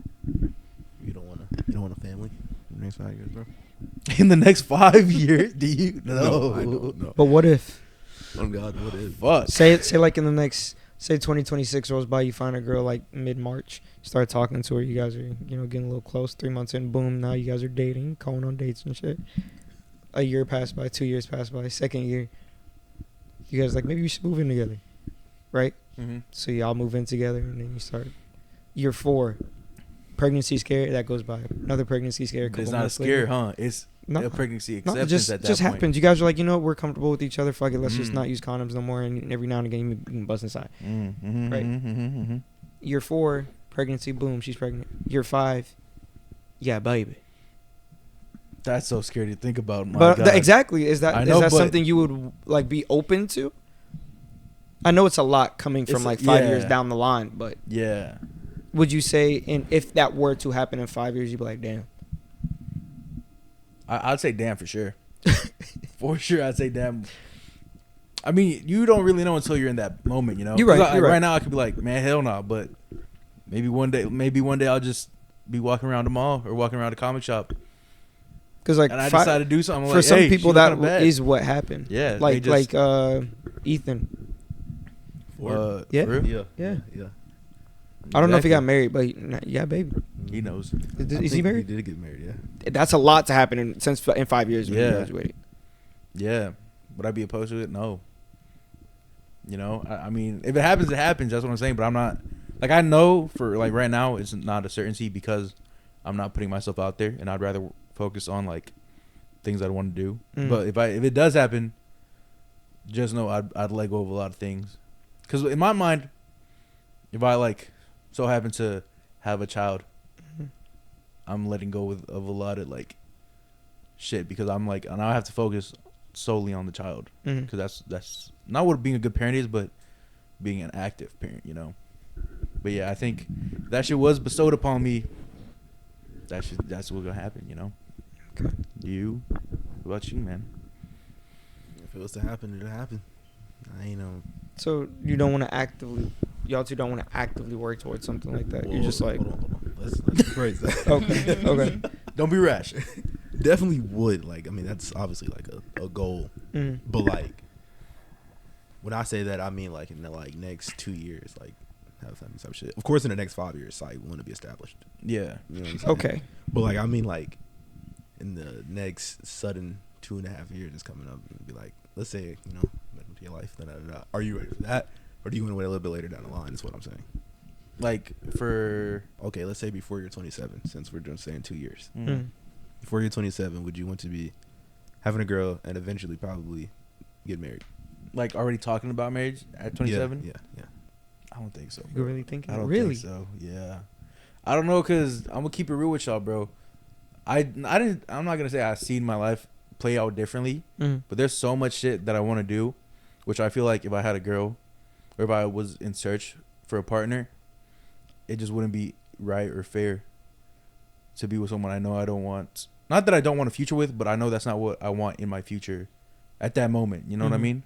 You don't want a family in the next 5 years, bro? In the next 5 years, do you? No. I don't know. But what if Oh God, what if? Fuck. say like in the next 2026 rolls by, you find a girl like mid-March, start talking to her, you guys are getting a little close, 3 months in, boom, now you guys are dating, going on dates and shit. A year passed by, 2 years passed by, second year, you guys like, maybe we should move in together, right? Mm-hmm. So y'all move in together, and then you start year 4, pregnancy scare, that goes by, another pregnancy scare. It's not a scare, huh? It's No, a pregnancy no, acceptance it at that just point. happens. You guys are like, we're comfortable with each other. Fuck it, let's just Mm. not use condoms no more. And every now and again, you can bust inside. Mm-hmm, Right. Mm-hmm. Year 4, pregnancy, boom, she's pregnant. Year 5, yeah, baby. That's so scary to think about. My But God. exactly, is I that know, but- something you would like be open to? I know it's a lot coming from It's- like 5 years yeah. down the line, but Yeah. would you say, if that were to happen in 5 years, you'd be like, damn. I'd say damn for sure. For sure, I'd say damn. I mean, you don't really know until you're in that moment, You're 'Cause right, you're right. Right now, I could be like, man, hell no. But maybe one day I'll just be walking around the mall or walking around a comic shop, Because like and I decide to do something. for like, some hey, people, she that looking bad. is what happened. Yeah, like they just- Ethan. for Yeah. real? Yeah. Yeah. I don't know if he got Exactly. married, but yeah, baby. He knows. Is he married? He did get married, yeah. That's a lot to happen in 5 years when you Yeah. graduated. Yeah. Would I be opposed to it? No. I mean, if it happens, it happens. That's what I'm saying. But I'm not. Like, I know for like right now, it's not a certainty because I'm not putting myself out there, and I'd rather focus on like things I want to do. Mm. But if it does happen, just know I'd let go of a lot of things. Because in my mind, if I like so happen to have a child, Mhm. I'm letting go of a lot of like shit because I'm like, and I have to focus solely on the child Mhm. because that's not what being a good parent is, but being an active parent, But yeah, I think if that shit was bestowed upon me, that's what's gonna happen, Okay. What about you, man? If it was to happen, it'd happen. I ain't know. So you don't want to y'all two don't want to actively work towards something like that. You're just like, hold on. Let's rephrase that. okay, okay. Don't be rash. Definitely would. Like, I mean, that's obviously like a goal. Mhm. But like, when I say that, I mean like in the like next 2 years, like have family type shit. Of course, in the next 5 years, like want to be established. Yeah. You know what I'm saying? Okay. But like I mean like in the next sudden 2.5 years is coming up and be like, let's say, you know, welcome to your life. Are you ready for that? Or do you want to wait a little bit later down the line? Is what I'm saying. Like for Okay, let's say before you're 27, since we're doing saying 2 years. Mm. Before you're 27, would you want to be having a girl and eventually probably get married? like already talking about marriage at 27. Yeah. I don't think so. You really thinking? I don't really? think so. Yeah. I don't know, cause I'm gonna keep it real with y'all, bro. I'm not gonna say I've seen my life play out differently, Mm. but there's so much shit that I want to do, which I feel like if I had a girl, or if I was in search for a partner, it just wouldn't be right or fair to be with someone I know I don't want. Not that I don't want a future with, but I know that's not what I want in my future at that moment. You know what I Mhm. mean?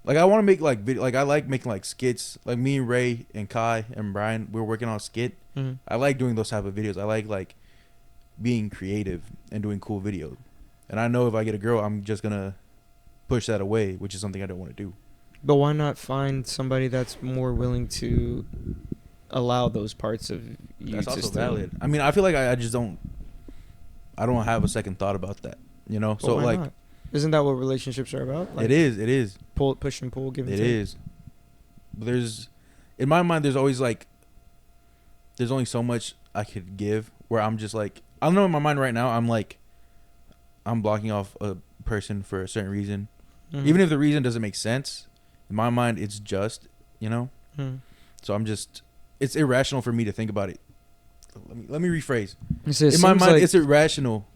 Like I want to make like I like making like skits. Like me, Ray, and Kai and Brian, we're working on a skit. Mm. I like doing those type of videos. I like being creative and doing cool videos. And I know if I get a girl, I'm just gonna push that away, which is something I don't want to do. But why not find somebody that's more willing to allow those parts of you That's to also still- valid. I mean, I feel like I just don't. I don't have a second thought about that. You know, But so why like not? Isn't that what relationships are about? Like it is. pull, push and pull, give and It take. is. But there's, in my mind, there's always like, there's only so much I could give where I'm just like, I don't know, in my mind right now, I'm like, I'm blocking off a person for a certain reason. Mhm. Even if the reason doesn't make sense, in my mind, it's just, you know? Mhm. So I'm just, it's irrational for me to think about it. Let me rephrase. It says- In my seems mind, like- it's irrational.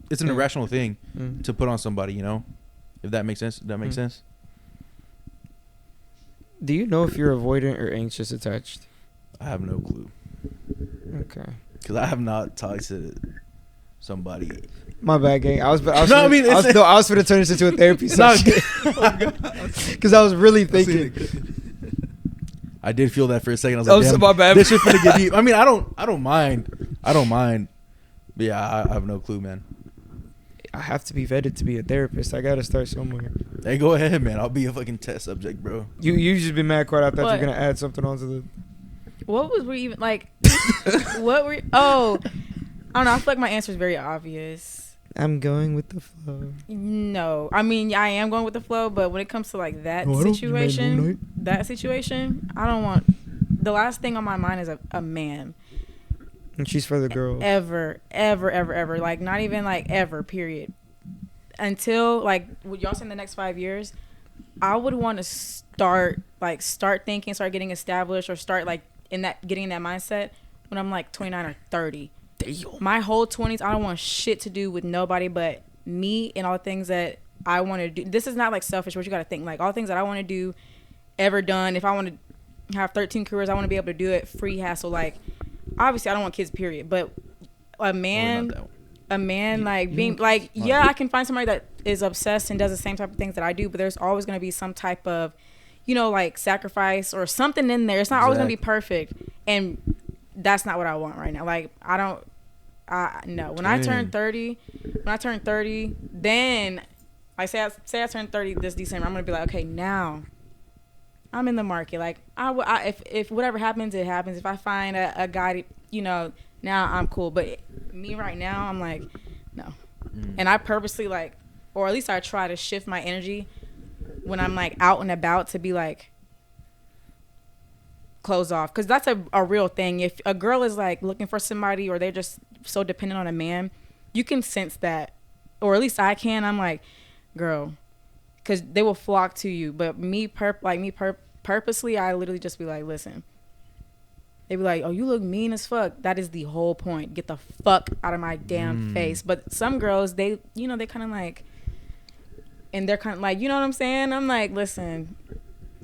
It's an Yeah. irrational thing Mm. to put on somebody, you know? If that makes sense. Does that make Mm. sense? Do you know if you're avoidant or anxious attached? I have no clue. Okay. Because I have not talked to somebody. My bad, gang. I was No, I mean, it's- I was going to turn this into a therapy No, session. Because I was really thinking. I did feel that for a second. I was Oh, like, so damn, my bad. this shit's gonna get deep. I mean, I don't mind. But yeah, I have no clue, man. I have to be vetted to be a therapist. I got to start somewhere. Hey, go ahead, man. I'll be a fucking test subject, bro. You just been mad quiet. I thought you What? were going to add something onto the... What was we even like? What were? Oh, I don't know. I feel like my answer is very obvious. I'm going with the flow. No, I mean I am going with the flow, but when it comes to like that Oh, I don't- you made Moon situation, I don't want. The last thing on my mind is a man. And she's for the girls. Ever. Like not even like ever. Period. Until like what y'all say in the next 5 years, I would want to start thinking, start getting established, or start like getting in that mindset when I'm like 29 or 30. My whole 20s, I don't want shit to do with nobody but me and all the things that I want to do. This is not like selfish, but you got to think like all the things that I want to do, ever done. If I want to have 13 careers, I want to be able to do it free hassle. Like, obviously, I don't want kids, period. But a man, like being like, yeah, I can find somebody that is obsessed and does the same type of things that I do, but there's always going to be some type of, you know, like sacrifice or something in there. It's not always going to be perfect. And that's not what I want right now. Like, no. When I turn 30, then I say I turn 30 this December, I'm going to be like, okay, now I'm in the market. Like, if whatever happens, it happens. If I find a guy, you know, now I'm cool. But me right now, I'm like, no. And I purposely like, or at least I try to shift my energy when I'm like out and about to be like, close off, because that's a real thing. If a girl is like looking for somebody, or they're just so dependent on a man, you can sense that, or at least I can. I'm like, girl, because they will flock to you. But purposely, I literally just be like, listen. They be like, oh, you look mean as fuck. That is the whole point. Get the fuck out of my damn face. But some girls, they, you know, they kind of like, and they're kind of like, you know what I'm saying? I'm like, listen.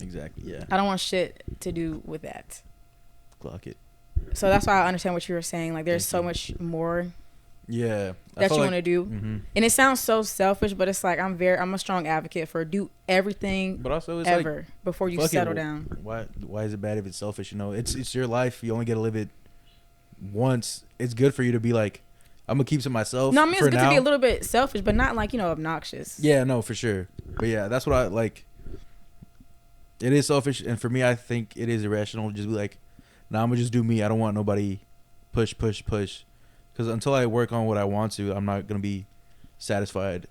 Exactly. Yeah. I don't want shit to do with that. Clock it. So that's why I understand what you were saying. Like, there's so much more Yeah. that you want to do. Mm-hmm. And it sounds so selfish, but it's like I'm a strong advocate for do everything But also, it's ever like, before you fuck it, settle down. Why is it bad if it's selfish? You know, it's your life. You only get to live it once. It's good for you to be like, I'm gonna keep to myself. No, I mean, it's for good now. to be a little bit selfish, but not like, you know, obnoxious. Yeah, no, for sure. But yeah, that's what I like. It is selfish, and for me, I think it is irrational to just be like, nah, I'm gonna just do me. I don't want nobody push. Because until I work on what I want to, I'm not gonna be satisfied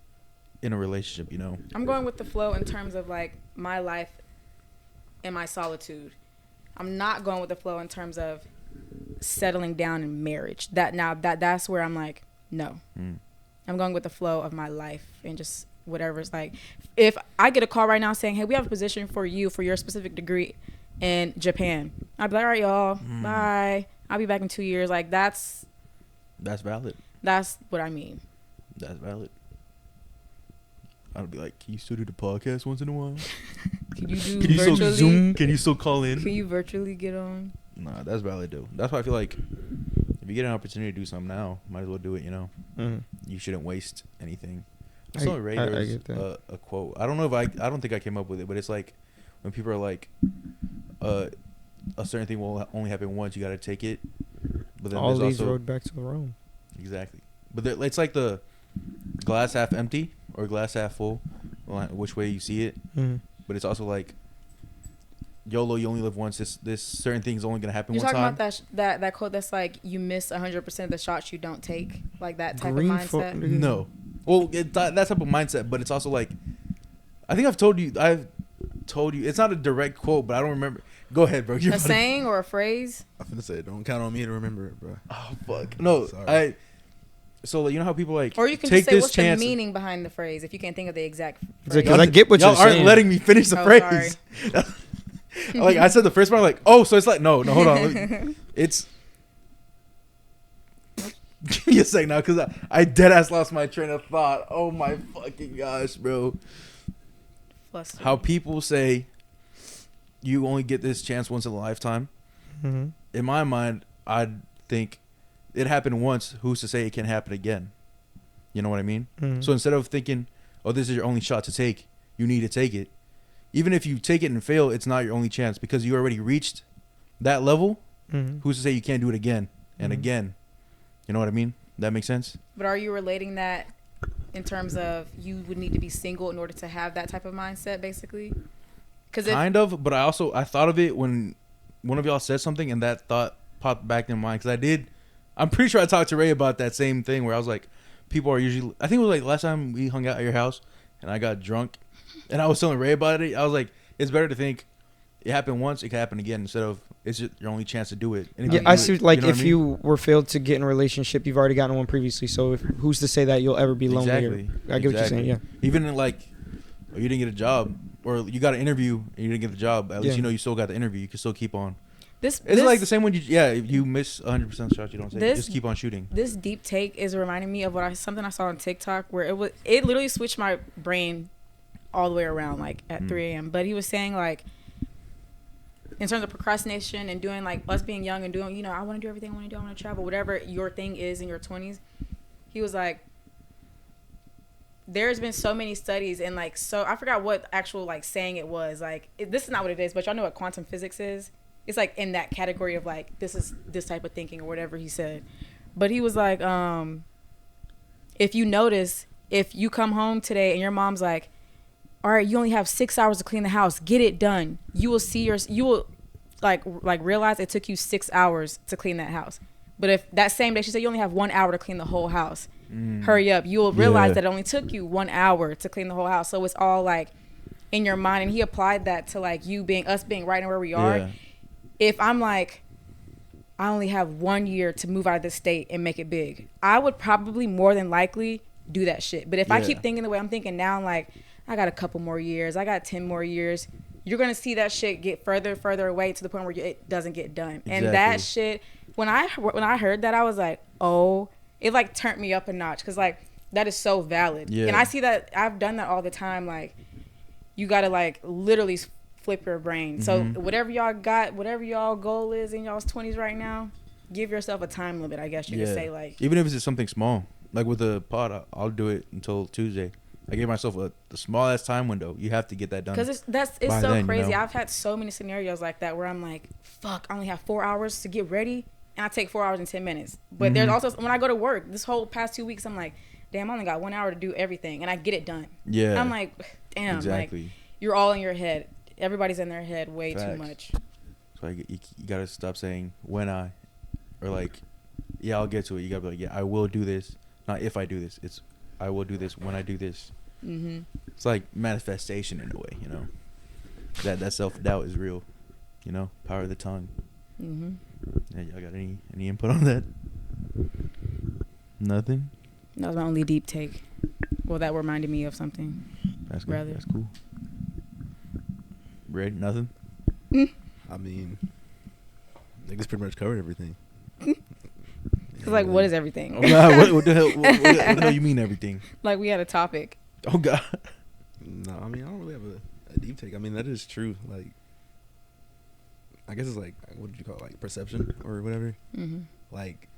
in a relationship, you know? I'm going with the flow in terms of like my life and my solitude. I'm not going with the flow in terms of settling down in marriage. That's where I'm like, no. I'm going with the flow of my life and just whatever's like. If I get a call right now saying, hey, we have a position for you for your specific degree in Japan, I'd be like, all right, y'all, bye. I'll be back in 2 years. Like that's valid. That's what I mean. That's valid. I'd be like, can you still do the podcast once in a while? Can you do Can you still virtually? Zoom? Can you still call in? Can you virtually get on? Nah, that's valid, though. That's why I feel like if you get an opportunity to do something now, might as well do it, you know? You shouldn't waste anything. I saw Ray, there's a quote. I don't know if I don't think I came up with it, but it's like when people are like, a certain thing will only happen once, you got to take it. But then all these also, road back to Rome. Exactly. But it's like the glass half empty or glass half full, which way you see it. But it's also like YOLO, you only live once. This certain thing's only gonna happen You're one time. talking about that quote that's like you miss 100% of the shots you don't take, like that type of mindset. No, well, that type of mindset, but it's also like I think I've told you. It's not a direct quote, but I don't remember. Go ahead, bro. A saying or a phrase? I'm finna say, don't count on me to remember it, bro. Oh fuck, no. Sorry. So you know how people like, or you can take just say this what's chance. the meaning behind the phrase if you can't think of the exact phrase. Because I get what you're saying. Y'all aren't letting me finish the phrase. Like I said the first part, I'm like, oh, so it's like no, hold on. It's give me a sec now, because I dead ass lost my train of thought. Oh my fucking gosh, bro. Flustered. How people say you only get this chance once in a lifetime. In my mind, I'd think it happened once. Who's to say it can happen again? You know what I mean? So instead of thinking, oh, this is your only shot to take, you need to take it. Even if you take it and fail, it's not your only chance because you already reached that level. Who's to say you can't do it again and again? You know what I mean? That makes sense? But are you relating that in terms of you would need to be single in order to have that type of mindset, basically? Kind of, but I thought of it when one of y'all said something and that thought popped back in mind because I'm pretty sure I talked to Ray about that same thing where I was like, people are usually, I think it was like last time we hung out at your house and I got drunk and I was telling Ray about it. I was like, it's better to think it happened once, it can happen again instead of it's just your only chance to do it. Yeah, I see. Like you know if you were failed to get in a relationship, you've already gotten one previously. So who's to say that you'll ever be lonely? Exactly. I get what you're saying. Yeah. Even in like, you didn't get a job or you got an interview and you didn't get the job. At least you know you still got the interview. You can still keep on. It's like the same when you miss 100% shots you don't take. Just keep on shooting. This deep take is reminding me of something I saw on TikTok where it literally switched my brain all the way around like at 3 a.m. But he was saying like in terms of procrastination and doing like us being young and doing, I want to do everything I want to do. I want to travel, whatever your thing is in your 20s. He was like, there's been so many studies and like, so I forgot what actual like saying it was. Like, this is not what it is, but y'all know what quantum physics is? It's like in that category of like, this is this type of thinking or whatever he said. But he was like, if you notice, if you come home today and your mom's like, all right, you only have 6 hours to clean the house, get it done. You will like realize it took you 6 hours to clean that house. But if that same day she said you only have 1 hour to clean the whole house, hurry up. You will realize that it only took you 1 hour to clean the whole house. So it's all like in your mind. And he applied that to like us being right where we are. Yeah. If I'm like, I only have 1 year to move out of this state and make it big, I would probably more than likely do that shit. But if I keep thinking the way I'm thinking now, I'm like, I got a couple more years. I got 10 more years. You're going to see that shit get further away to the point where it doesn't get done. Exactly. And that shit, when I heard that, I was like, oh, it like turned me up a notch. Because like, that is so valid. Yeah. And I see that, I've done that all the time. Like, you got to like literally flip your brain. So whatever y'all got, whatever y'all goal is in y'all's 20s right now, give yourself a time limit, I guess you could say. Like, even if it's just something small. Like with the pod, I'll do it until Tuesday. I gave myself the smallest time window. You have to get that done. Because it's so then, crazy. You know? I've had so many scenarios like that where I'm like, fuck, I only have 4 hours to get ready, and I take 4 hours and 10 minutes. But there's also, when I go to work, this whole past 2 weeks, I'm like, damn, I only got 1 hour to do everything, and I get it done. Yeah. I'm like, damn, exactly. Like, you're all in your head. everybody's in their head way too Facts. much. So you gotta stop saying when I, or like, yeah, I'll get to it. You gotta be like, yeah, I will do this. Not if I do this. It's I will do this when I do this. Mhm. It's like manifestation in a way, you know. That self-doubt is real, you know. Power of the tongue. Mhm. Yeah, y'all got any input on that? Nothing. That was my only deep take. Well, that reminded me of something. That's good. Rather. That's cool. Red, nothing. I mean, niggas pretty much covered everything. Cause like, what is everything? Oh God, what the hell? What the hell you mean everything? Like we had a topic. Oh God. No, I mean, I don't really have a deep take. I mean, that is true. Like, I guess it's like, what did you call it? Like perception or whatever? Mhm. Like,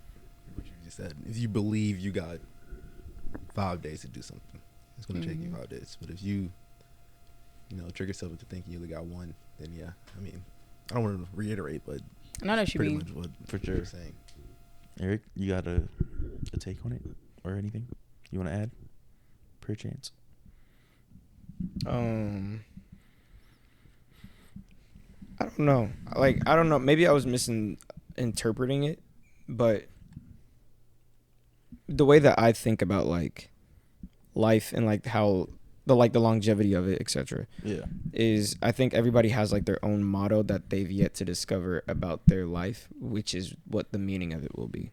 what you just said. If you believe you got 5 days to do something, it's going to take you 5 days. But if you trick yourself into thinking you only got one, then yeah. I mean, I don't want to reiterate, but I know what you pretty mean. much what For sure. you're saying. Eric, you got a take on it or anything you want to add? Per chance. I don't know. Like, I don't know. Maybe I was misinterpreting it, but the way that I think about like life and like how the longevity of it, etc., Yeah. is I think everybody has like their own motto that they've yet to discover about their life, which is what the meaning of it will be,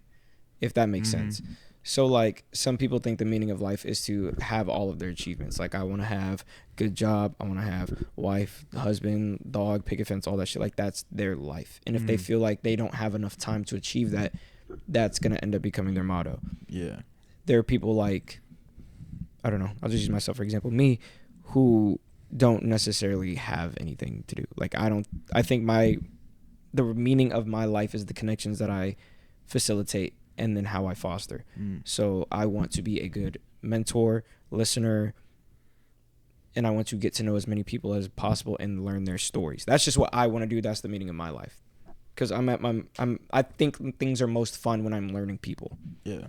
if that makes sense. So like some people think the meaning of life is to have all of their achievements. Like I want to have good job, I want to have wife, husband, dog, picket fence, all that shit. Like that's their life. And if they feel like they don't have enough time to achieve that, that's going to end up becoming their motto. Yeah. There are people like, I don't know, I'll just use myself for example, me, who don't necessarily have anything to do. Like I think the meaning of my life is the connections that I facilitate and then how I foster. So I want to be a good mentor, listener, and I want to get to know as many people as possible and learn their stories. That's just what I want to do. That's the meaning of my life. Because I think things are most fun when I'm learning people. Yeah.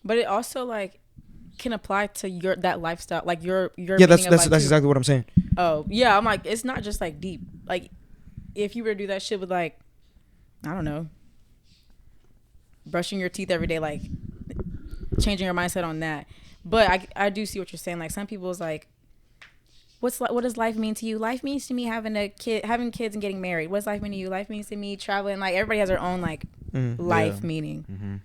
But it also like can apply to that lifestyle, like your Yeah, that's meaning of life, too. exactly what I'm saying. Oh yeah, I'm like, it's not just like deep. Like if you were to do that shit with like, I don't know, brushing your teeth every day, like changing your mindset on that. But I do see what you're saying. Like some people's like, what does life mean to you? Life means to me having kids and getting married. What does life mean to you? Life means to me traveling. Like everybody has their own like life meaning.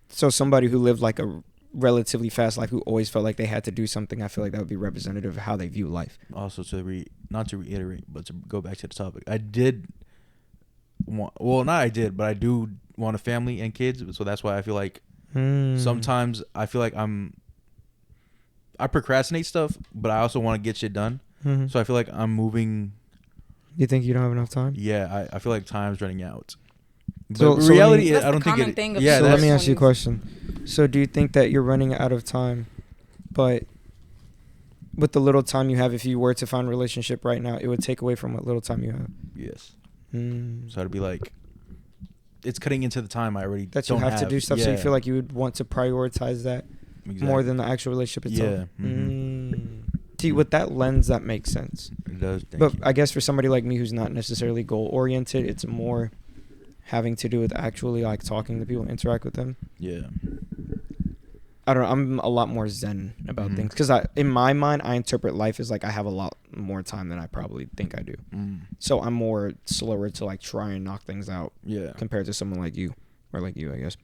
So somebody who lived like a relatively fast life, who always felt like they had to do something, I feel like that would be representative of how they view life. Also, not to reiterate, but to go back to the topic, I do want a family and kids. So that's why I feel like sometimes I feel like I procrastinate stuff, but I also want to get shit done. So I feel like I'm moving. You think you don't have enough time? Yeah, I feel like time's running out. But So reality is, That's I don't the common think thing it. of Yeah, So let me ask you a 20s. question. So do you think that you're running out of time, but with the little time you have, if you were to find a relationship right now, it would take away from what little time you have? Yes. So it'd be like, it's cutting into the time I already That you don't have to do stuff, so you feel like you would want to prioritize that more than the actual relationship itself. Yeah. See, with that lens, that makes sense. It does. But I guess for somebody like me who's not necessarily goal oriented, it's more having to do with actually like talking to people, interact with them. Yeah. I don't know. I'm a lot more zen about things because in my mind, I interpret life as like I have a lot more time than I probably think I do. So I'm more slower to like try and knock things out. Yeah. Compared to someone like you, or like you, I guess.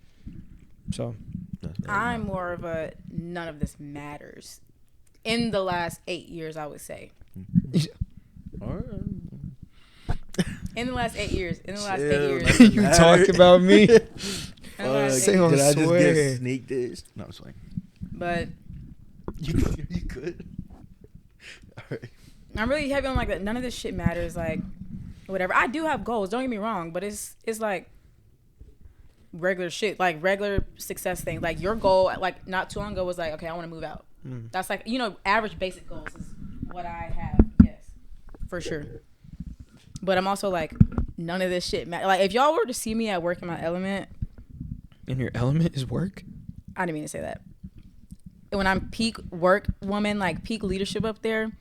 So I'm more of a none of this matters. In the last 8 years, I would say. In the last 8 years. You talk about me. Say on Did I just swear. get sneak this? No, I'm swing. But You could. All right. I'm really heavy on like that. None of this shit matters. Like, whatever. I do have goals. Don't get me wrong. But it's like regular shit. Like regular success things. Like your goal, like not too long ago, was like, okay, I want to move out. That's like, average basic goals is what I have. Yes, for sure. But I'm also like, none of this shit matters. Like if y'all were to see me at work in my element. In your element is work? I didn't mean to say that. When I'm peak work woman, like peak leadership up there,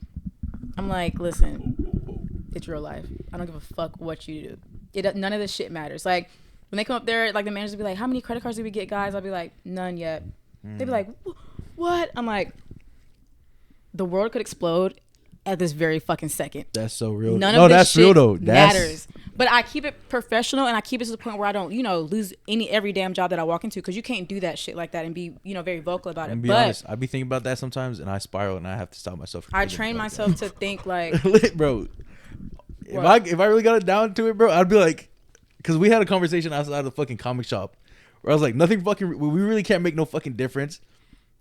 I'm like, listen, it's real life. I don't give a fuck what you do. None of this shit matters. Like, when they come up there, like, the managers will be like, how many credit cards did we get, guys? I'll be like, none yet. They'd be like, what? I'm like, the world could explode at this very fucking second. That's so real. None of this shit real though. matters. But I keep it professional, and I keep it to the point where I don't, lose every damn job that I walk into, because you can't do that shit like that and be, very vocal about it. And be honest, I be thinking about that sometimes, and I spiral, and I have to stop myself. From I train myself to think like, bro. If I really got it down to it, bro, I'd be like, because we had a conversation outside of the fucking comic shop, where I was like, nothing fucking. We really can't make no fucking difference.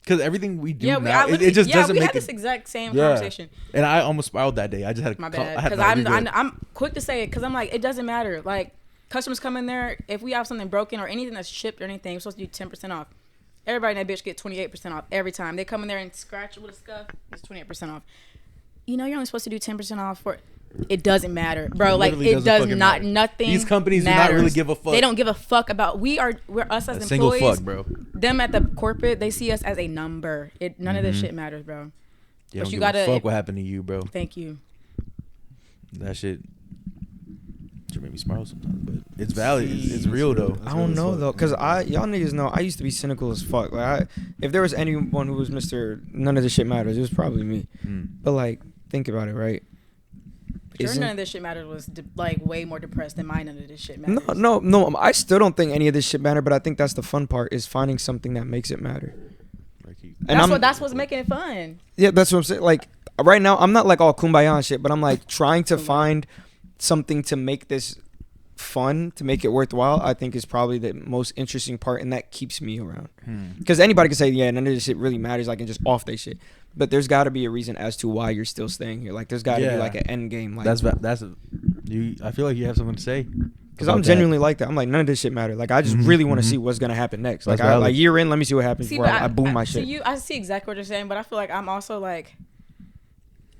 Because everything we do now, it just doesn't make it. Yeah, we had this exact same conversation. And I almost spiraled that day. I just had my bad. Because I'm quick to say it, because I'm like, it doesn't matter. Like, customers come in there, if we have something broken or anything that's shipped or anything, we're supposed to do 10% off. Everybody in that bitch get 28% off every time. They come in there and scratch it with a scuff, it's 28% off. You're only supposed to do 10% off for... It doesn't matter, bro. Like, it does not. Matter. Nothing. These companies matters. do not really give a fuck. They don't give a fuck about. We're us as employees. Single fuck, bro. Them at the corporate, they see us as a number. None of this shit matters, bro. They don't give a fuck what happened to you, bro. Thank you. That shit make me smile sometimes, but it's valid. It's real though. I don't know though, cause y'all niggas know I used to be cynical as fuck. Like, if there was anyone who was Mr. None of this shit matters, it was probably me. But like, think about it, right? None of this shit matters was like way more depressed than my none of this shit matters. No. I still don't think any of this shit matter, but I think that's the fun part, is finding something that makes it matter. And that's what's making it fun. Yeah, that's what I'm saying. Like, right now, I'm not like all kumbaya and shit, but I'm like trying to find something to make this fun, to make it worthwhile. I think is probably the most interesting part, and that keeps me around. Because anybody can say, yeah, none of this shit really matters, like, and just off they shit. But there's got to be a reason as to why you're still staying here. Like, there's got to be like an end game. Like, I feel like you have something to say. Because I'm genuinely like that. I'm like, none of this shit matter. Like, I just really want to see what's gonna happen next. Like, like, year in, let me see what happens before I boom my shit. I see exactly what you're saying, but I feel like I'm also like,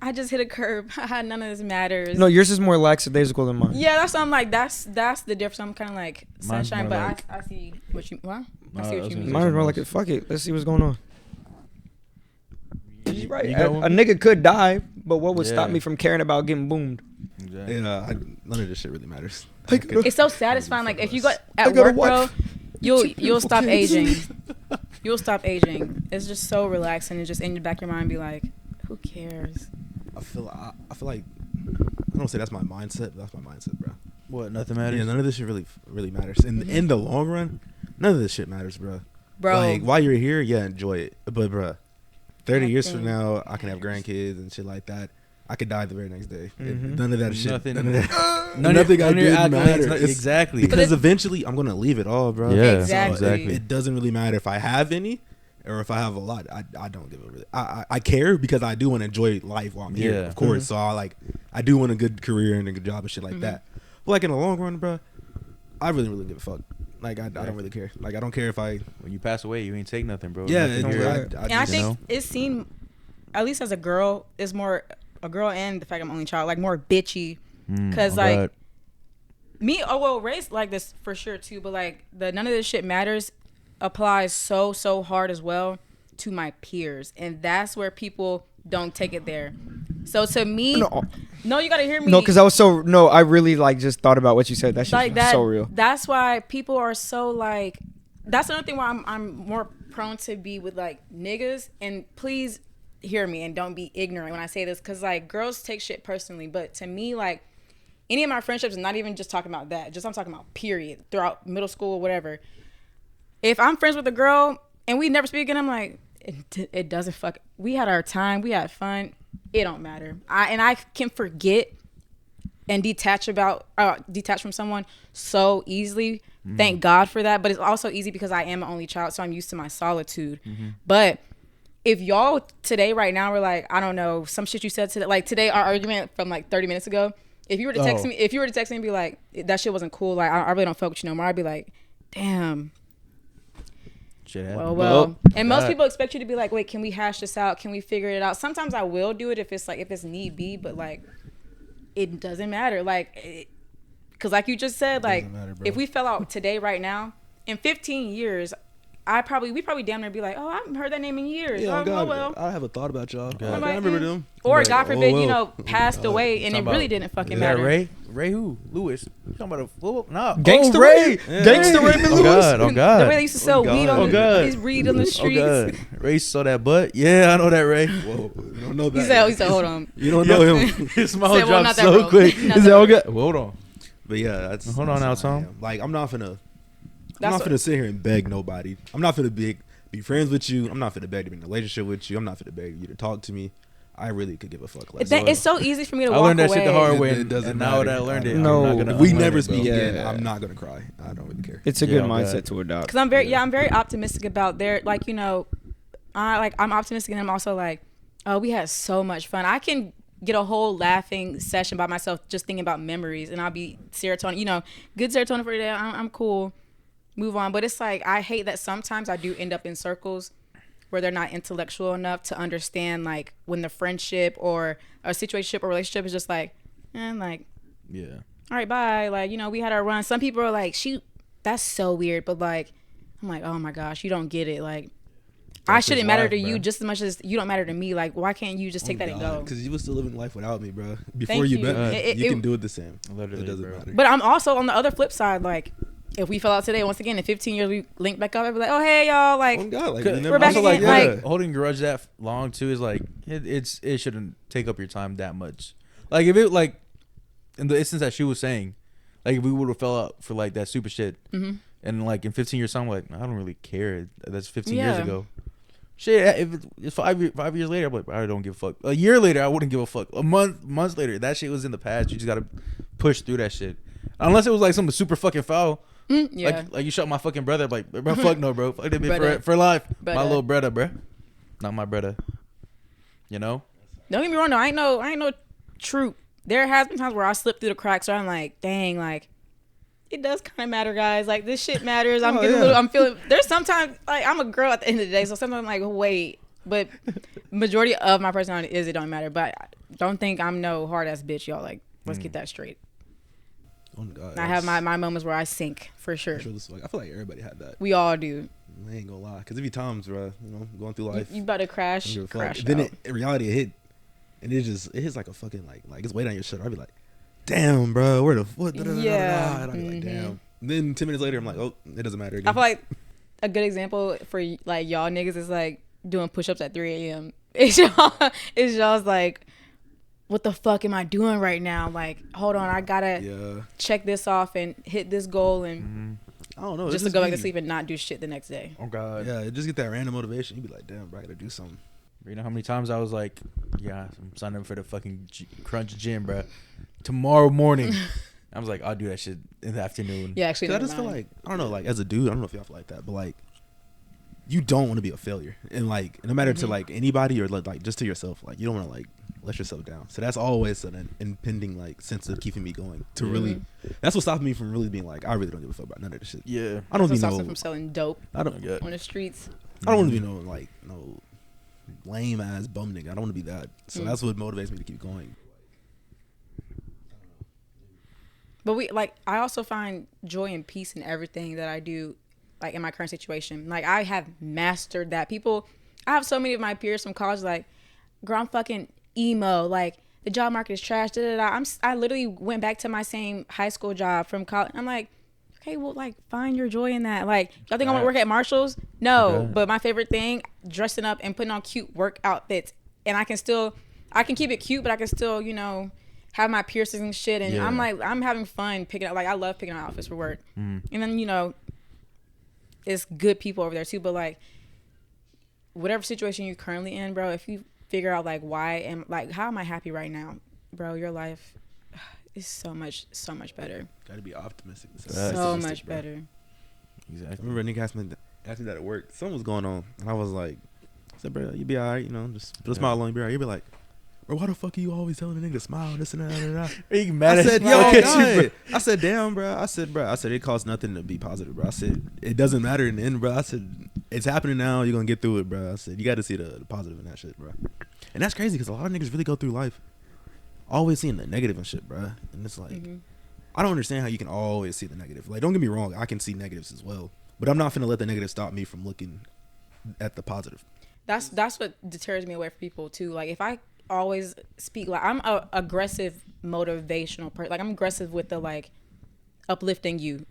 I just hit a curb. None of this matters. No, yours is more lackadaisical than mine. Yeah, that's what I'm like. That's the difference. I'm kind of like sunshine, but like, I see what you. What? I see what you mean. Mine is more like, fuck it. Let's see what's going on. He's right. A nigga could die, but what would stop me from caring about getting boomed? Exactly. Yeah, none of this shit really matters. It's so satisfying. Like, if you got at work, bro, you'll stop aging. You'll stop aging. It's just so relaxing, and just in the back of your mind be like, who cares? I feel like I don't say that's my mindset, but that's my mindset, bro. What? Nothing matters. Yeah, none of this shit really matters. In the long run, none of this shit matters, bro. Like, while you're here, yeah, enjoy it. But, bro, 30 years from now, I can have grandkids and shit like that. I could die the very next day. None of that shit. Nothing I did matters. Exactly. Because eventually, I'm gonna leave it all, bro. Yeah, exactly. It doesn't really matter if I have any or if I have a lot. I don't give a really. I care because I do want to enjoy life while I'm here, of course. So I do want a good career and a good job and shit like that. But like in the long run, bro, I really give a fuck. Like, I don't really care. Like, I don't care if when you pass away, you ain't take nothing, bro. Yeah, I think it's seen, at least as a girl, is more a girl, and the fact I'm only child, like, more bitchy. Because like me, race like this for sure too, but like the none of this shit matters applies so hard as well to my peers, and that's where people don't take it there. So to me, no, you gotta hear me. No, because I really like just thought about what you said. That shit's like so real. That's why people are so like. That's another thing why I'm more prone to be with like niggas. And please hear me and don't be ignorant when I say this, because like girls take shit personally, but to me, like, any of my friendships, and not even just talking about that, just I'm talking about period, throughout middle school, whatever. If I'm friends with a girl and we never speak again, I'm like, it doesn't fuck. We had our time, we had fun. It don't matter. I can forget and detach from someone so easily. Thank God for that. But it's also easy because I am an only child, so I'm used to my solitude. But if y'all today, right now, were like, I don't know, some shit you said today, like today, our argument from like 30 minutes ago, if you were to text me, and be like, that shit wasn't cool, like I really don't fuck with you no more, I'd be like, damn. Well. And most people expect you to be like, wait, can we hash this out? Can we figure it out? Sometimes I will do it if it's need be, but like, it doesn't matter. Like, because like you just said, like, if we fell out today, right now, in 15 years, we probably damn near be like, oh, I haven't heard that name in years. Yeah, Oh, God, well. I have a thought about y'all. God. I remember them. Or Like, God forbid, oh, you well. know, passed God. away and it Talking really about- didn't fucking Is that matter. Ray? Ray who? Lewis. You talking about a football? Nah. Gangsta Ray. Ray. Gangsta Raymond Oh Lewis. God. Oh The God. way they used to sell God. weed on Oh, God. his weed on the Oh streets. God. Ray saw that butt. Yeah, I know that Ray. Whoa, you don't know that. He said, hold on. You don't know him. His smile Said, well, dropped not that so bro. quick. Not He that said, "Oh bro. God." Hold on. But yeah, that's Hold on that's now, how I Tom. am. Like I'm not finna That's finna sit here and beg nobody. I'm not finna be friends with you. I'm not finna beg to be in a relationship with you. I'm not finna beg you to talk to me. I really could give a fuck less. It's so easy for me to I walk learned that away. shit the hard way, It doesn't and now matter. that I learned it, No. I'm not gonna If we unlearn never it, bro. speak again, Yeah. I'm not gonna cry. I don't really care. It's a Yeah, good oh, mindset God. to adopt. Because I'm very optimistic about their, like, you know, I'm optimistic and I'm also like, oh, we had so much fun. I can get a whole laughing session by myself just thinking about memories, and I'll be serotonin, you know, good serotonin for the day. I'm cool, move on. But it's like, I hate that sometimes I do end up in circles where they're not intellectual enough to understand, like, when the friendship or a situationship or relationship is just like, like, Yeah. all right, bye. Like, you know, we had our run. Some people are like, shoot, that's so weird. But like, I'm like, oh my gosh, you don't get it. Like, I That's shouldn't his matter life, to bro. you just as much as you don't matter to me. Like, why can't you just take that and go? Because you was still living life without me, bro. Before Thank you you. met me, It- you it- can do it the same. Literally, It doesn't bro. matter. But I'm also on the other flip side. Like, if we fell out today, once again, in 15 years, we link back up. I'd be like, oh, hey, y'all. Like, Oh God, like, We're never- back also, like, again, like- holding grudge that long too is like it shouldn't take up your time that much. Like if it like in the instance that she was saying, like if we would have fell out for like that stupid shit, and like in 15 years time, I'm like I don't really care. That's 15 years Yeah. ago. Shit, if it's 5 years later, I'm like I don't give a fuck. A year later, I wouldn't give a fuck. Months later, that shit was in the past. You just gotta push through that shit. Unless it was like something super fucking foul. yeah. Like you shot my fucking brother. Like, bro, fuck no, bro. Fuck that bitch Brother. for life. My Brother. little brother, bro. Not my brother. You know? Don't get me wrong, though. I ain't no troop. There has been times where I slip through the cracks where I'm like, dang, like, it does kind of matter, guys. Like, this shit matters. I'm getting a little, I'm feeling, there's sometimes, like, I'm a girl at the end of the day, so sometimes I'm like, wait. But majority of my personality is it don't matter. But don't think I'm no hard-ass bitch, y'all. Like, let's get that straight. Oh my God, I have my moments where I sink, for sure. I feel like everybody had that. We all do. I ain't gonna lie, because it be times, bro. You know, going through life. You about to I crash, don't give a fuck. crash Then out. in reality, it hit, and it hits like a fucking like it's weight on your shoulder. I'd be like, damn, bro, where the fuck? Yeah. And I'd be like, damn. And then 10 minutes later, I'm like, oh, it doesn't matter again. I feel like a good example for like y'all niggas is like doing push-ups at 3 a.m. It's y'all's like, what the fuck am I doing right now? Like, hold on, I gotta check this off and hit this goal and I don't know. just to go back to sleep and not do shit the next day. Oh God. Yeah, just get that random motivation. You'd be like, damn, bro, I gotta do something. You know how many times I was like, yeah, I'm signing up for the fucking crunch gym, bro. Tomorrow morning. I was like, I'll do that shit in the afternoon. Yeah, actually, 'Cause I just feel like, I don't know, like as a dude, I don't know if y'all feel like that, but like, you don't want to be a failure, and like, no matter to like anybody or like just to yourself, like you don't want to like let yourself down. So that's always an impending like sense of keeping me going to really. That's what stopped me from really being like, I really don't give a fuck about none of this shit. Yeah. I don't That's be what stops no. them from selling dope I don't. Yeah. on the streets. I don't want to be no like no lame ass bum nigga. I don't want to be that. So that's what motivates me to keep going. But I also find joy and peace in everything that I do, like in my current situation. Like I have mastered that. I have so many of my peers from college, like, girl, I'm fucking emo. Like the job market is trash. Da, da, da. I literally went back to my same high school job from college. I'm like, okay, well, like find your joy in that. Like, y'all think I want to work at Marshall's? No, Okay. but my favorite thing, dressing up and putting on cute work outfits, and I can keep it cute, but I can still, you know, have my piercings and shit, and Yeah. I'm having fun picking out. Like I love picking out outfits for work, and then, you know, it's good people over there too. But like, whatever situation you're currently in, bro, if you figure out like how am I happy right now, bro, your life is so much better. Gotta be optimistic. So much better. I Exactly. remember a nigga asked me that at work. Something was going on, and I was like, I said, bro, you be all right, you know, just put a smile on, you be all right. You be like, bro, why the fuck are you always telling the nigga to smile, this and that, and that? Are you mad I at said, me? yo, Look at you, God. bro. I said, damn, bro. I said, it costs nothing to be positive, bro. I said, it doesn't matter in the end, bro. I said, it's happening now. You're going to get through it, bro. I said, you got to see the positive in that shit, bro. And that's crazy because a lot of niggas really go through life always seeing the negative and shit, bro. And it's like, I don't understand how you can always see the negative. Like, don't get me wrong. I can see negatives as well. But I'm not finna let the negative stop me from looking at the positive. That's what deters me away from people too. Like if I always speak, like I'm a aggressive motivational person. Like I'm aggressive with the like uplifting you.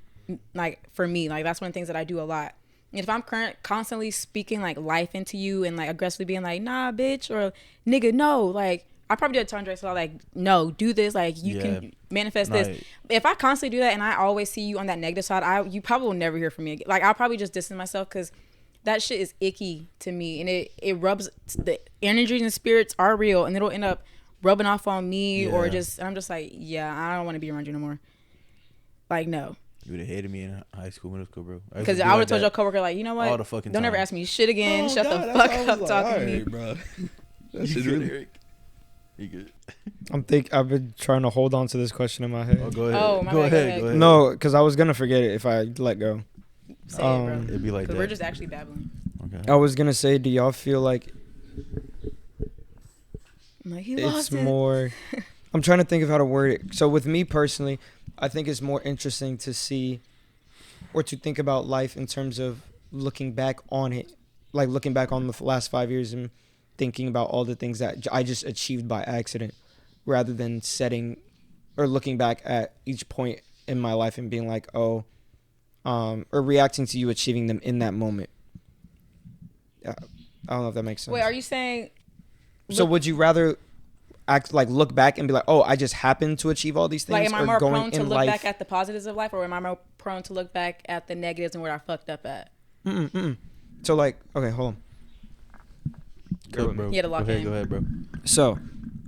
Like for me, like that's one of the things that I do a lot. And if I'm constantly speaking like life into you and like aggressively being like, nah, bitch, or nigga, no, like I probably did a Tundra, so like, no, do this, like you can manifest this. If I constantly do that and I always see you on that negative side, you probably will never hear from me again. Like I'll probably just distance myself because that shit is icky to me, and it rubs, the energies and spirits are real, and it'll end up rubbing off on me or just, and I'm just like, yeah, I don't want to be around you no more. Like, no. You would have hated me in high school, middle school, bro. Because I would have told your coworker, like, you know what? All the fucking don't time. ever ask me shit again. Shut the fuck up talking to me. Bro. You good, Eric? You good? I've been trying to hold on to this question in my head. Oh, go ahead. Oh, my bad, go ahead. No, because I was gonna forget it if I let go. Say it, bro. It'd be like Because that. we're just actually babbling. Okay. I was gonna say, do y'all feel like I'm like, he it's lost it. more? I'm trying to think of how to word it. So with me personally, I think it's more interesting to see or to think about life in terms of looking back on it, like looking back on the last 5 years and thinking about all the things that I just achieved by accident, rather than setting or looking back at each point in my life and being like, oh, or reacting to you achieving them in that moment. I don't know if that makes sense. Wait, are you saying? So would you rather look back and be like, oh, I just happened to achieve all these things? Like, am I or more going prone to in look life, back at the positives of life, or am I more prone to look back at the negatives and where I fucked up at? So like, okay, hold on. Go, bro. He had to lock in. Go ahead, bro. So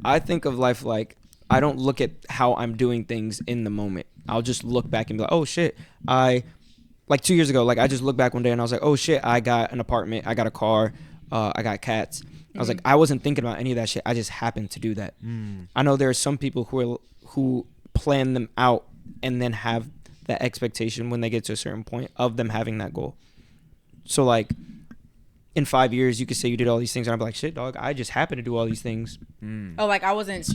I think of life like, I don't look at how I'm doing things in the moment. I'll just look back and be like, oh shit, like 2 years ago, like I just looked back one day and I was like, oh shit, I got an apartment, I got a car, I got cats. I was like, I wasn't thinking about any of that shit. I just happened to do that. I know there are some people who plan them out and then have that expectation when they get to a certain point of them having that goal. So like in 5 years, you could say you did all these things, and I'd be like, shit, dog, I just happened to do all these things. Oh, like it wasn't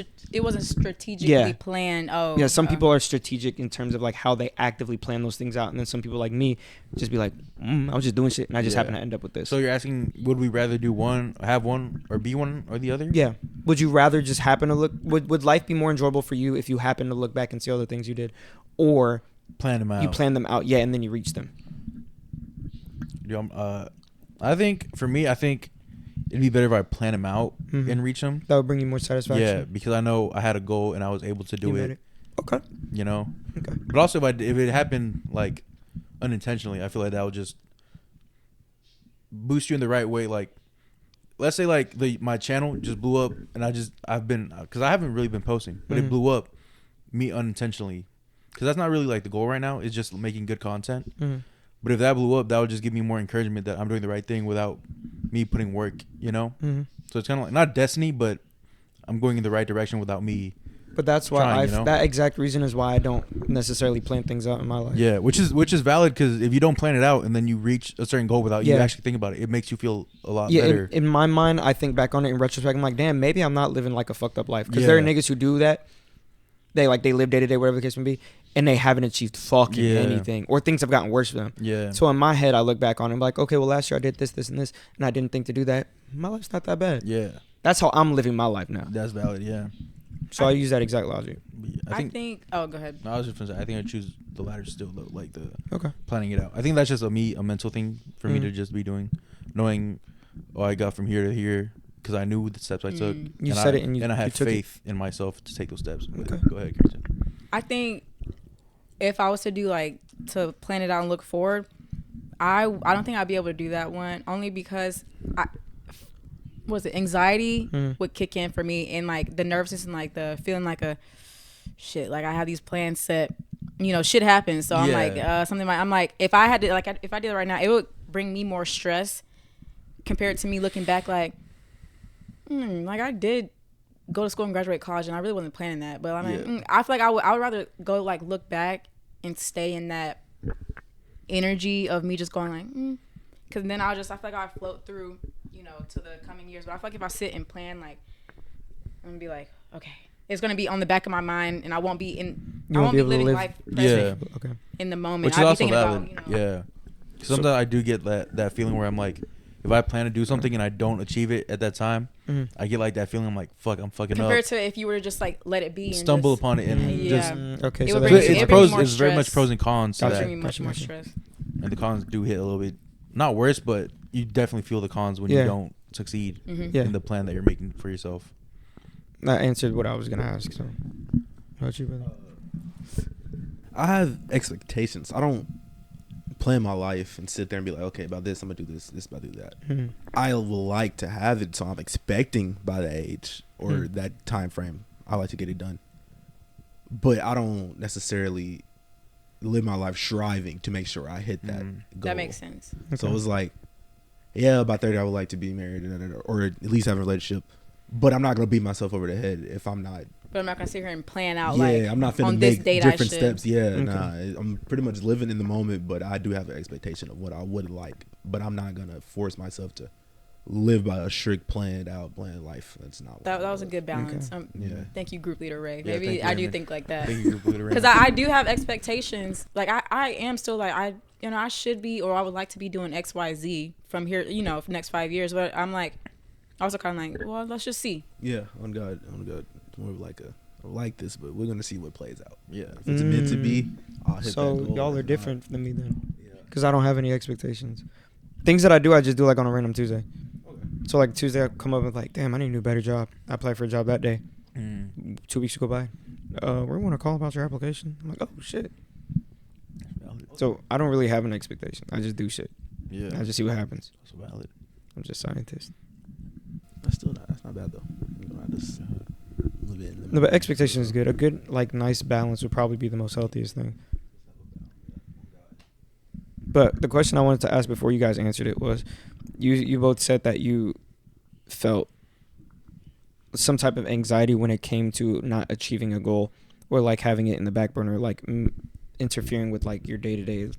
strategically planned. Oh, yeah. Some people are strategic in terms of like how they actively plan those things out, and then some people like me just be like, I was just doing shit, and I just happen to end up with this. So you're asking, would we rather do one, have one, or be one or the other? Yeah. Would you rather just happen to look? Would life be more enjoyable for you if you happen to look back and see all the things you did, or Plan them out. you plan them out, and then you reach them? I think for me, it'd be better if I plan them out and reach them. That would bring you more satisfaction. Yeah, because I know I had a goal and I was able to do it. Okay. You know. Okay. But also, if it happened like unintentionally, I feel like that would just boost you in the right way. Like, let's say like my channel just blew up, and I've been, because I haven't really been posting, but it blew up me unintentionally, because that's not really like the goal right now. It's just making good content. But if that blew up, that would just give me more encouragement that I'm doing the right thing without me putting work, you know? So it's kind of like, not destiny, but I'm going in the right direction without me. But that's why trying, that exact reason is why I don't necessarily plan things out in my life. Yeah, which is valid, because if you don't plan it out and then you reach a certain goal without you actually thinking about it, it makes you feel a lot better. In my mind, I think back on it in retrospect, I'm like, damn, maybe I'm not living like a fucked up life. Because there are niggas who do that. They live day to day, whatever the case may be, and they haven't achieved fucking anything, or things have gotten worse for them. Yeah. So in my head, I look back on it and be like, okay, well, last year I did this, and this, and I didn't think to do that. My life's not that bad. Yeah. That's how I'm living my life now. That's valid, yeah. So I use that exact logic. I think oh, go ahead. No, I was just gonna say, I think I choose the latter still, though, like the planning it out. I think that's just a mental thing for me to just be doing, knowing, I got from here to here, because I knew the steps I took. You said it, and I had faith in myself to take those steps. Okay. Go ahead, Kirsten. I think if I was to do to plan it out and look forward, I don't think I'd be able to do that one, only because anxiety would kick in for me, and like the nervousness and like the feeling like a shit, like I have these plans set, shit happens. So I'm like I'm like, if I had to, like, if I did it right now, it would bring me more stress compared to me looking back like I did go to school and graduate college, and I really wasn't planning that. But I mean, I feel like I would rather go look back and stay in that energy of me just going because then I feel like I float through, to the coming years. But I feel like if I sit and plan, I'm gonna be like, okay, it's gonna be on the back of my mind, and I won't be living life present in the moment. Which is also valid. Sometimes I do get that feeling where I'm like, if I plan to do something and I don't achieve it at that time, I get like that feeling. I'm like, fuck, I'm fucking Compared up. to if you were to just like let it be and Stumble just, upon it and just. Okay, It so would that's bring- It's it pros. more It's very much stress. pros and cons to It's that, bringing much more Gotcha. stress. and the cons do hit a little bit, not worse, but you definitely feel the cons when Yeah. you don't succeed Yeah. in the plan that you're making for yourself. That answered what I was gonna ask. So, how about you, brother? I have expectations. I don't plan my life and sit there and be like, okay, about this I'm gonna do this about to do that. I will like to have it, so I'm expecting by the age or that time frame. I like to get it done, but I don't necessarily live my life striving to make sure I hit that goal. That makes sense. So it was like, yeah, about 30 I would like to be married or at least have a relationship, but I'm not gonna beat myself over the head if I'm not. But I'm not gonna sit here and plan out Yeah, like I'm not finna on this make date I different should. steps. Yeah, Okay. nah, I'm pretty much living in the moment, but I do have an expectation of what I would like. But I'm not gonna force myself to live by a strict planned out planned life. That's not what That I was a love. good balance. Yeah. Thank you, group leader Ray. Yeah, thank Maybe you, I do Raymond. think like that. Thank you, Group Leader Ray. Because I do have expectations. Like I am still like I should be, or I would like to be doing X, Y, Z from here, for the next 5 years. But I'm like, also kind of like, well, let's just see. Yeah, on God. It's more of like I like this, but we're gonna see what plays out. Yeah, if it's meant to be, I'll hit So that goal. y'all If are not, different than me then, Yeah. because I don't have any expectations. Things that I do, I just do like on a random Tuesday. Okay. So like Tuesday, I come up with like, damn, I need to do a better job. I apply for a job that day. 2 weeks go by. We want to call about your application. I'm like, oh shit. So I don't really have an expectation. I just do shit. Yeah, I just see what happens. that's valid. I'm just a scientist. That's not bad though. I just live it in the No, but expectation is good. A good, like, nice balance would probably be the most healthiest thing. But the question I wanted to ask before you guys answered it was, you both said that you felt some type of anxiety when it came to not achieving a goal, or like having it in the back burner, like interfering with like your day to day.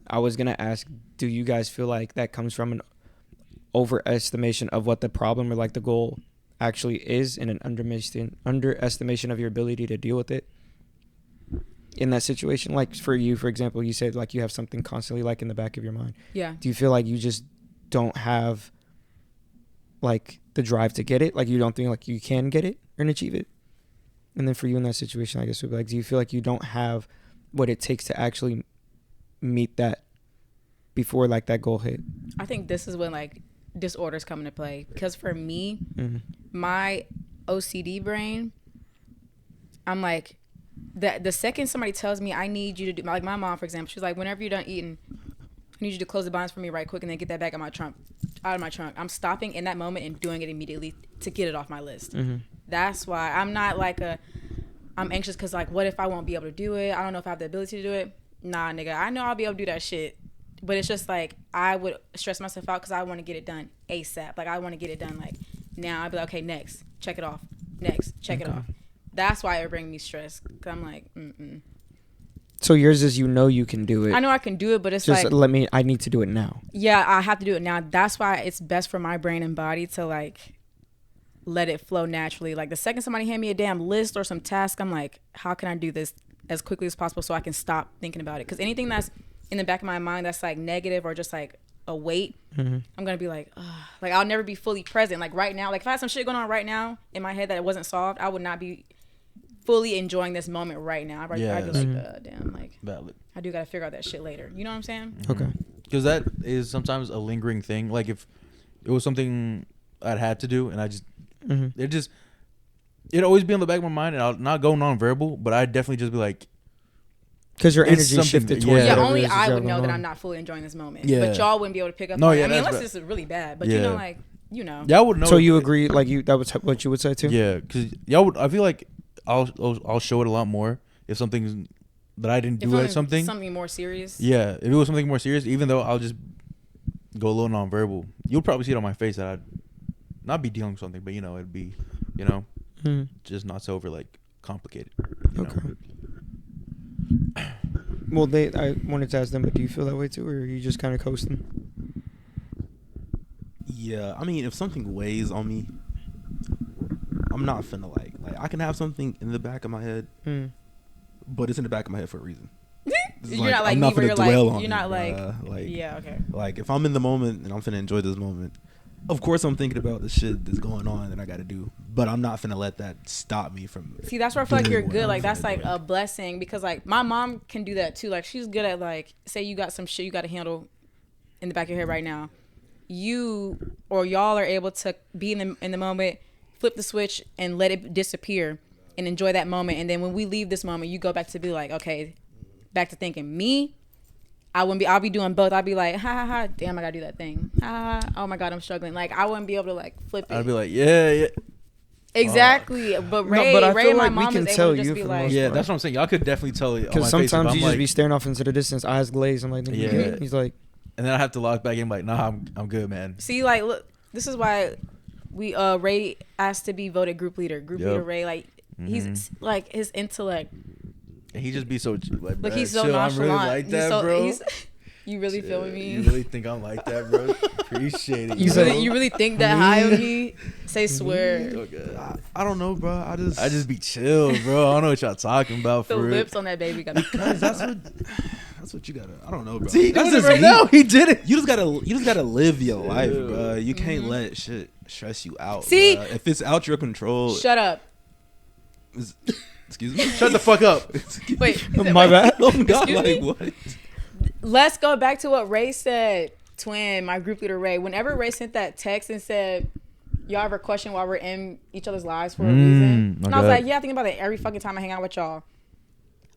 I was gonna ask, do you guys feel like that comes from an overestimation of what the problem or like the goal actually is, and an underestimation of your ability to deal with it in that situation? Like for you, for example, you said like you have something constantly like in the back of your mind. Yeah. Do you feel like you just don't have like the drive to get it? Like you don't think like you can get it and achieve it? And then for you in that situation, I guess would be like, do you feel like you don't have what it takes to actually meet that before like that goal hit? I think this is when like disorders come into play, because for me, Mm-hmm. my OCD brain, I'm like, the second somebody tells me I need you to do, like my mom, for example, she's like, whenever you're done eating, I need you to close the blinds for me right quick and then get that back out of my trunk. I'm stopping in that moment and doing it immediately to get it off my list. Mm-hmm. That's why I'm not like I'm anxious because like, what if I won't be able to do it? I don't know if I have the ability to do it. Nah, nigga, I know I'll be able to do that shit. But it's just like, I would stress myself out because I want to get it done ASAP. Like I want to get it done like now. I'd be like, okay, next, check it off. Next, check it off. That's why it brings me stress. Cause I'm like, So yours is, you know, you can do it. I know I can do it, but it's Just like, I need to do it now. yeah, I have to do it now. That's why it's best for my brain and body to like let it flow naturally. Like the second somebody hand me a damn list or some task, I'm like, how can I do this as quickly as possible so I can stop thinking about it? Because anything that's in the back of my mind that's like negative or just like a weight, Mm-hmm. I'm gonna be like, ugh. Like I'll never be fully present. Like right now, like if I had some shit going on right now in my head that wasn't solved, I would not be fully enjoying this moment right now. I'd be like, damn, like Valid. I do gotta figure out that shit later. You know what I'm saying? Okay. Because that is sometimes a lingering thing. Like if it was something I'd had to do and I just, Mm-hmm. it'd always be on the back of my mind, and I'll not go non-verbal, but I'd definitely just be like, Because your It's energy something- shifted yeah. towards Yeah, whatever only it is I you would got know going that on. I'm not fully enjoying this moment. Yeah. But y'all wouldn't be able to pick up No, on it. yeah, I mean, that's unless right. this is really bad. But Yeah. you know, like, you know. y'all would know. So you agree, like that was what you would say too? Yeah, because y'all would. I feel like I'll show it a lot more if something's that I didn't If do it at was something. something more serious. Yeah, if it was something more serious, even though I'll just go a little non-verbal, you'll probably see it on my face that I'd not be dealing with something, but it'd be, Mm-hmm. just not so over like complicated. you know? Okay. Well, I wanted to ask them, but do you feel that way too, or are you just kind of coasting? Yeah, I mean, if something weighs on me, I'm not finna like I can have something in the back of my head, Mm. but it's in the back of my head for a reason. You're not like I'm me not where finna you're dwell like on you're it, not bruh. like like yeah, okay. Like if I'm in the moment and I'm finna enjoy this moment, of course I'm thinking about the shit that's going on that I got to do. But I'm not finna let that stop me from. See, that's where I feel like doing you're what good. I'm Like that's finna like do. a blessing because like my mom can do that too. Like she's good at like say you got some shit you got to handle in the back of your head right now. You or y'all are able to be in the moment, flip the switch and let it disappear and enjoy that moment. And then when we leave this moment, you go back to be like, okay, back to thinking. Me, I'll be doing both. I'll be like, ha ha ha, damn, I gotta do that thing. Ha ha, ha. Oh my god, I'm struggling. Like I wouldn't be able to like flip it. I'd be like, yeah. Exactly, but Ray, but I Ray feel and my like we mom can is tell able to just you be for the like, most Yeah, part. that's what I'm saying. Y'all could definitely tell it on my Because face. if sometimes I'm you just like, be staring off into the distance, eyes glazed. I'm like, Yeah. yeah. He's like, and then I have to log back in. Like, nah, I'm good, man. see, like, look, this is why we Ray asked to be voted group leader. Group Yep. leader Ray, like, he's like his intellect. And he just be so like, Look, bruh, he's so chill, nonchalant. I'm really like that, he's so, bro. you really feeling me? You really think I'm like that, bro? Appreciate it. You He's know? like, you really think that high of me? Say swear. Okay. I don't know, bro. I just be chill, bro. I don't know what y'all talking about The for real. lips on that baby got. Cause that's what you gotta. I don't know, bro. See, That's that's just right me. now. He did it. You just gotta live your life, Chill. bro. You can't let shit stress you out. See? bruh. If it's out your control, Shut up. excuse me. Shut the fuck up. Wait. my bad. Oh God, Excuse like me? what? Let's go back to what Ray said. Twin, my group leader Ray. Whenever Ray sent that text and said, "Y'all ever question why we're in each other's lives for a reason?" And I was okay. like, "Yeah, I think about it every fucking time I hang out with y'all."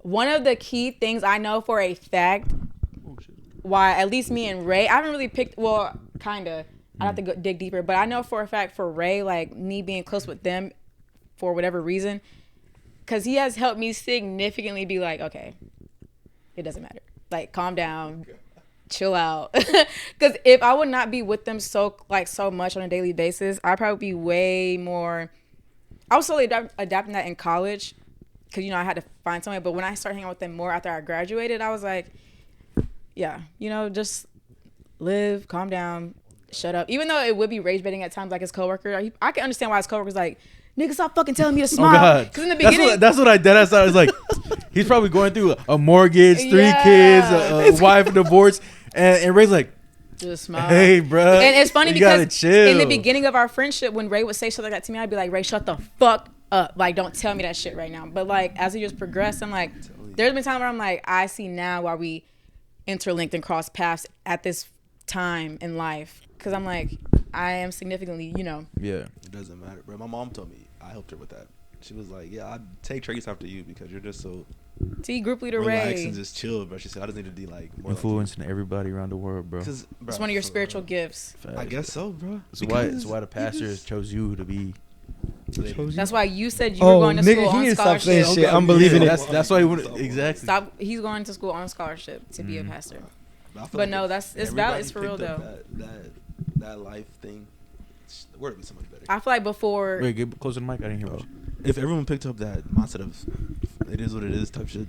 One of the key things I know for a fact why at least me and Ray, I haven't really picked. Well, kinda. I have to go dig deeper, but I know for a fact for Ray, like me being close with them, for whatever reason, because he has helped me significantly be like, okay, it doesn't matter. Like, calm down, chill out. Because if I would not be with them so much on a daily basis, I'd probably be way more. I was slowly adapting that in college, because I had to find somebody. But when I started hanging out with them more after I graduated, I was like, yeah, just live, calm down, shut up. Even though it would be rage baiting at times, like his coworker, I can understand why his coworker's like, nigga, stop fucking telling me to smile. Oh God. Because in the beginning, That's what I did. I thought I was like, he's probably going through a mortgage, 3 Yeah. kids, a wife, divorce, and Ray's like, just smile. hey, bro. And it's funny you gotta because chill. in the beginning of our friendship, when Ray would say shit like that to me, I'd be like, Ray, shut the fuck up. Like, don't tell me that shit right now. But like, as the years progressed, I'm like, there's been times where I'm like, I see now why we interlinked and crossed paths at this time in life. Because I'm like, I am significantly, Yeah. It doesn't matter, bro. My mom told me I helped her with that. She was like, "Yeah, I'd take Trace after you because you're just so see, group leader relaxed Ray. and just chill." But she said, "I just need to be like more Influencing everybody around the world, bro. Because It's one of your spiritual gifts. I guess so, bro. That's why the pastors chose you to be. That's why you said you were going to school on scholarship. shit. I'm believing it. That's why he wouldn't exactly. Stop. He's going to school on scholarship to be a pastor. But no, it's valid. It's for real though. That life thing, the world would be so much better. I feel like before. Wait, get closer to the mic. I didn't hear what you. If everyone picked up that mindset of it is what it is type shit,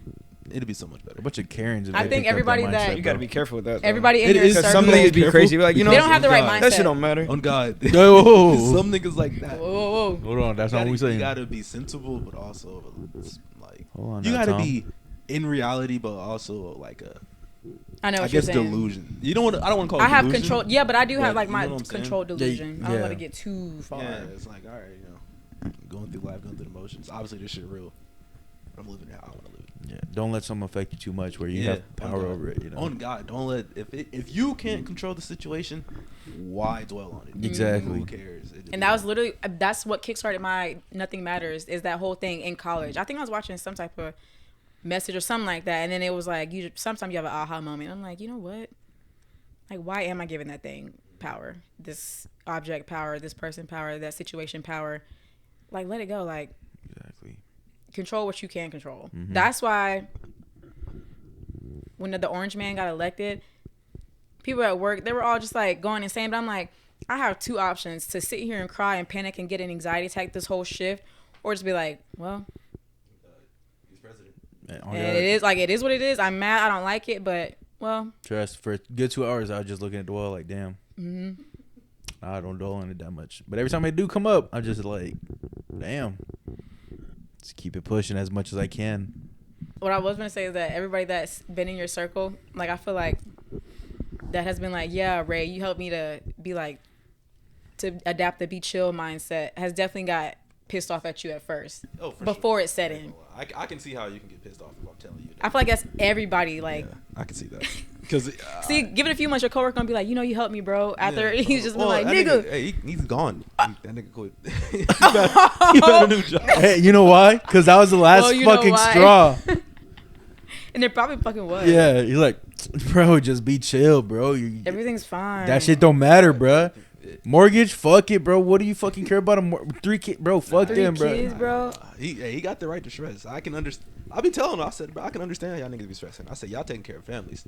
it'd be so much better. A bunch of Karens. I think everybody that- You gotta be careful with that. Everybody in It your is- Because circle. some niggas be Careful. crazy. Be like, They don't have the right God. mindset. That shit don't matter. On God. Whoa. Some niggas like that. Whoa, whoa, whoa. Hold on, that's not what we You saying. gotta be sensible, but also like Hold on, you now, gotta Tom. be in reality, but also like a I know I what you're guess saying. delusion. You don't want. I don't want to call it. I have delusion, control. Yeah, but I do have but like you my know what I'm saying? control delusion. I don't yeah. want to get too far. Yeah, it's like all right, going through life, going through the motions. Obviously, this shit real. But I'm living it how I want to live it. Yeah, don't let something affect you too much where you Yeah, have power on over it. You know. On God, don't let if you can't control the situation, why dwell on it? Exactly. Who cares? And that was literally that's what kickstarted my Nothing Matters is that whole thing in college. I think I was watching some type of message or something like that, and then it was like sometimes you have an aha moment. I'm like, you know what? Like, why am I giving that thing power? This object power, this person power, that situation power. Like, let it go. Like, Exactly. control what you can control. Mhm. That's why when the orange man got elected, people at work, they were all just like going insane. But I'm like, I have two options: to sit here and cry and panic and get an anxiety attack this whole shift, or just be like, well, He's president. Oh, and it is what it is. I'm mad. I don't like it, but well, Trust for a good 2 hours. I was just looking at the wall like, damn. mm-hmm. I don't dwell on it that much. But every time I do come up, I'm just like, damn. Just keep it pushing as much as I can. what I was gonna say is that everybody that's been in your circle, like I feel like that has been like, yeah, Ray, you helped me to be like to adapt the be chill mindset. Has definitely got pissed off at you at first. Oh, for before sure. it set in. I can see how you can get pissed off if I'm telling you that. I feel like that's everybody. Like, yeah, I can see that. Because see, give it a few months, your coworker gonna be like, you know, you helped me, bro. After he's just been well, like, that nigga. hey, he's gone. That nigga quit. he got a new job. Hey, you know why? Because that was the last Well, you know fucking why. straw. And it probably fucking was. Yeah, he's like, bro, just be chill, bro. Everything's fine. That shit don't matter, bro. Mortgage, fuck it, bro. What do you fucking care about a 3 kids, bro? Fuck 3 them, bro. kids, bro. He got the right to stress. I can understand. I've been telling him. I said, bro, I can understand y'all niggas be stressing. I said, y'all taking care of families.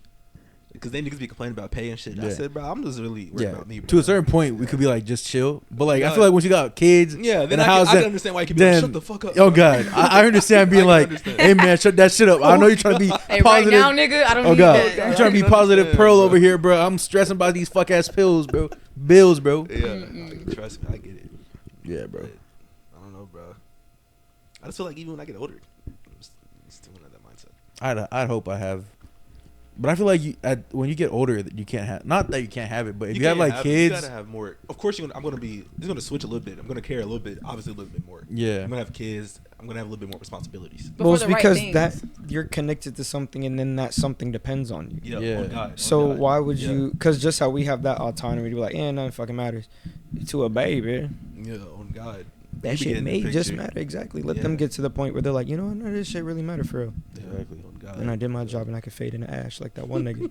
Because they niggas be complaining about pay and shit. I said, bro, I'm just really worried about me, bro. To a certain point, we could be like, just chill. But like, I feel like once you got kids, then and a house, I can understand why you can be like, shut the fuck up. Oh God, I understand being like, hey man, shut that shit up. I know you're trying to be Hey, positive. right now, nigga, I don't Oh need God, that. you're trying to be positive pearl over here, bro. I'm stressing about these fuck ass bills, bro. Bills, bro. Yeah, trust me, I get it. Yeah, bro. But I don't know, bro. I just feel like even when I get older, I'm still in that mindset. I'd hope I have. But I feel like when you get older, you can't have. Not that you can't have it, but if you have like kids, you gotta have more. Of course, I'm gonna be. It's gonna switch a little bit. I'm gonna care a little bit. Obviously, a little bit more. Yeah. I'm gonna have kids. I'm gonna have a little bit more responsibilities. But Well, for it's the right because things. that you're connected to something, and then that something depends on you. Yeah. Oh God, So oh God. why would Yeah. you? Because just how we have that autonomy to be like, nothing fucking matters to a baby. Yeah, on God. That You be shit getting the may just picture. matter. Exactly. Let Yeah. them get to the point where they're like, you know what? None of this shit really matter for real. Yeah, Exactly. on God. And I did my job, and I could fade into ash like that one nigga.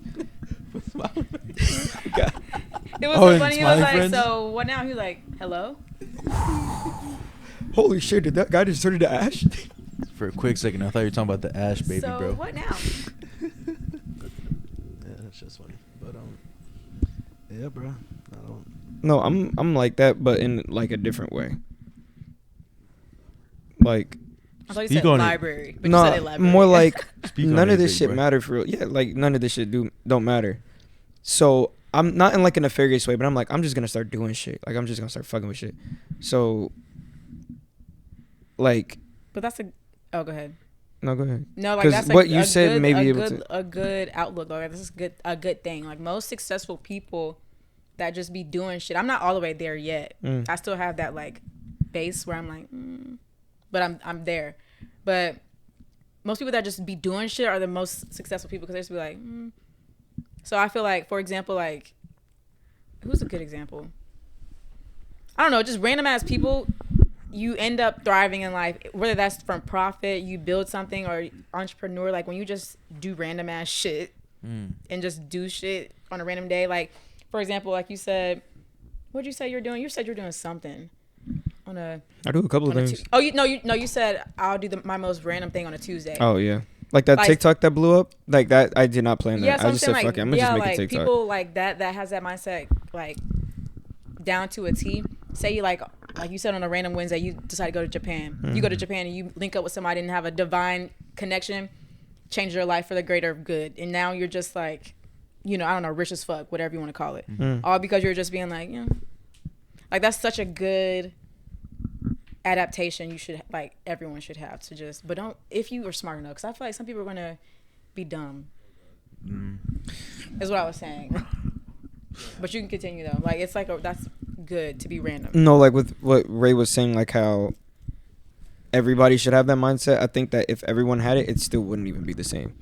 It was Oh, so and funny. He was Smiley like, Friends? so what now? He was like, hello? Holy shit! Did that guy just turn into ash? for a quick second, I thought you were talking about the Ash baby, so bro. what now? Yeah, that's just funny. But yeah, bro. I don't. No, I'm like that, but in like a different way. Like, I thought you Speak said on it. library, but you said it library. more like Speak on none of it, this big shit bro. matter for real. Yeah, like none of this shit don't matter. So I'm not in like a nefarious way, but I'm like, I'm just gonna start doing shit. Like I'm just gonna start fucking with shit. So, like, But that's oh, go ahead. no, go ahead. No, like 'Cause that's what you said good, may be a able good, to- a good outlook. Like this is a good thing. Like most successful people that just be doing shit. I'm not all the way there yet. I still have that like base where I'm like, but I'm there. But most people that just be doing shit are the most successful people because they just be like. So I feel like, for example, like who's a good example? I don't know, just random ass people. You end up thriving in life, whether that's from profit, you build something, or entrepreneur. Like when you just do random ass shit and just do shit on a random day. Like, for example, like you said, what'd you say you're doing? You said you're doing something on a. I do a couple of on a things. you said I'll do my most random thing on a Tuesday. Oh yeah, like that Like- TikTok that blew up. Like that, I did not plan Yeah, that. so I I'm just saying said, like, fuck it, I'm gonna just make like a TikTok. people like that has that mindset like down to a T. Say you like you said on a random Wednesday, you decide to go to Japan. You go to Japan and you link up with somebody and have a divine connection, change your life for the greater good. And now you're just like, I don't know, rich as fuck, whatever you want to call it. All because you're just being like, like that's such a good adaptation. You should everyone should have to just, but don't if you are smart enough. Because I feel like some people are gonna be dumb. Is what I was saying. But you can continue though. Like it's like that's good to be random. No, like with what Ray was saying, like how everybody should have that mindset. I think that if everyone had it, it still wouldn't even be the same.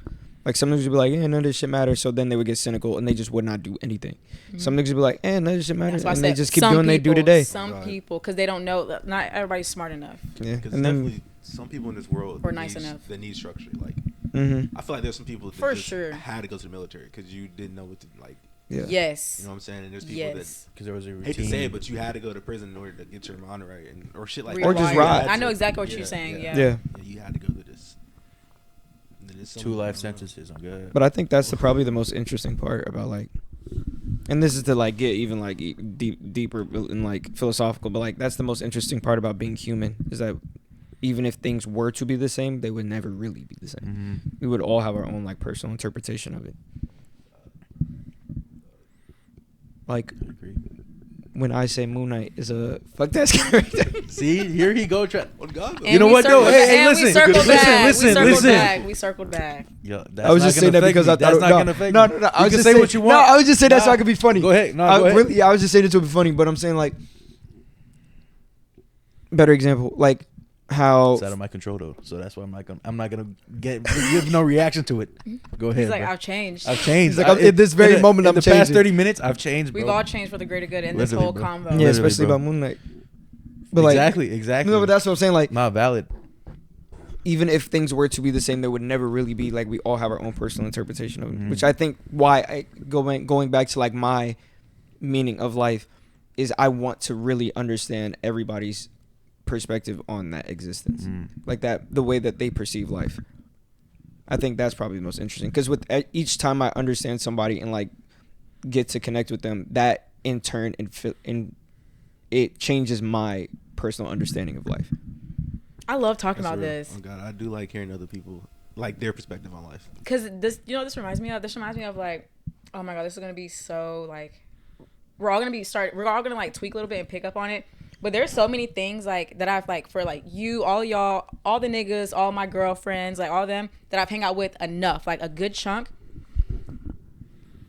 Like some niggas would be like, none of this shit matters. So then they would get cynical and they just would not do anything. Some niggas would be like, none of this shit matters. That's why I And they said just keep some doing what they do people- today. Some people, because they don't know. Not everybody's smart enough. Yeah. Because And then, definitely some people in this world Or nice needs- enough. that need structure. Like mm-hmm. I feel like there's some people that For just sure. had to go to the military because you didn't know what to like. Yeah. Yes. You know what I'm saying? And there's people Yes. Because there was a routine. that hate to say it, but you had to go to prison in order to get your mind right or shit like Or that. just Rewired. ride. I know exactly what you're saying. Yeah. Yeah. You had to go to this. And then there's some 2 life people, I don't know. sentences. I'm good. But I think that's probably the most interesting part about like, and this is to like get even like deeper and like philosophical, but like that's the most interesting part about being human is that even if things were to be the same, they would never really be the same. We would all have our own like personal interpretation of it. Like I agree. when I say Moon Knight is a fuck that character. See, here he go. On God, You know what, though? Hey, listen, We circled back. listen. We circled back. Yo, I was just saying that because I thought that's not gonna affect no. me. I was You just can say saying what you want. No, I was just saying that so I could be funny. Go ahead. No, go ahead. Really, I was just saying it to be funny, but I'm saying like better example, like how It's out of my control though, so that's why I'm not gonna give no reaction to it. Go ahead. He's like, bro. I've changed. I've changed. He's like, at this very moment, in I'm the past changing. 30 minutes, I've changed. Bro. We've all changed for the greater good in this Literally, whole bro. convo. yeah, Literally, especially bro. about Moon Knight. But like, exactly. No, but that's what I'm saying. Like, not valid. even if things were to be the same, they would never really be. Like, we all have our own personal interpretation of it, Mhm. which I think why I going back to like my meaning of life is I want to really understand everybody's perspective on that existence, like that the way that they perceive life. I think that's probably the most interesting because with each time I understand somebody and like get to connect with them, that in turn it changes my personal understanding of life. I love talking That's about real. this Oh God, I do like hearing other people like their perspective on life. because this reminds me of like, oh my God, this is gonna be so like, we're all gonna like tweak a little bit and pick up on it. But there's so many things like that I've like for like you, all y'all, all the niggas, all my girlfriends, like all of them that I've hang out with enough, like a good chunk.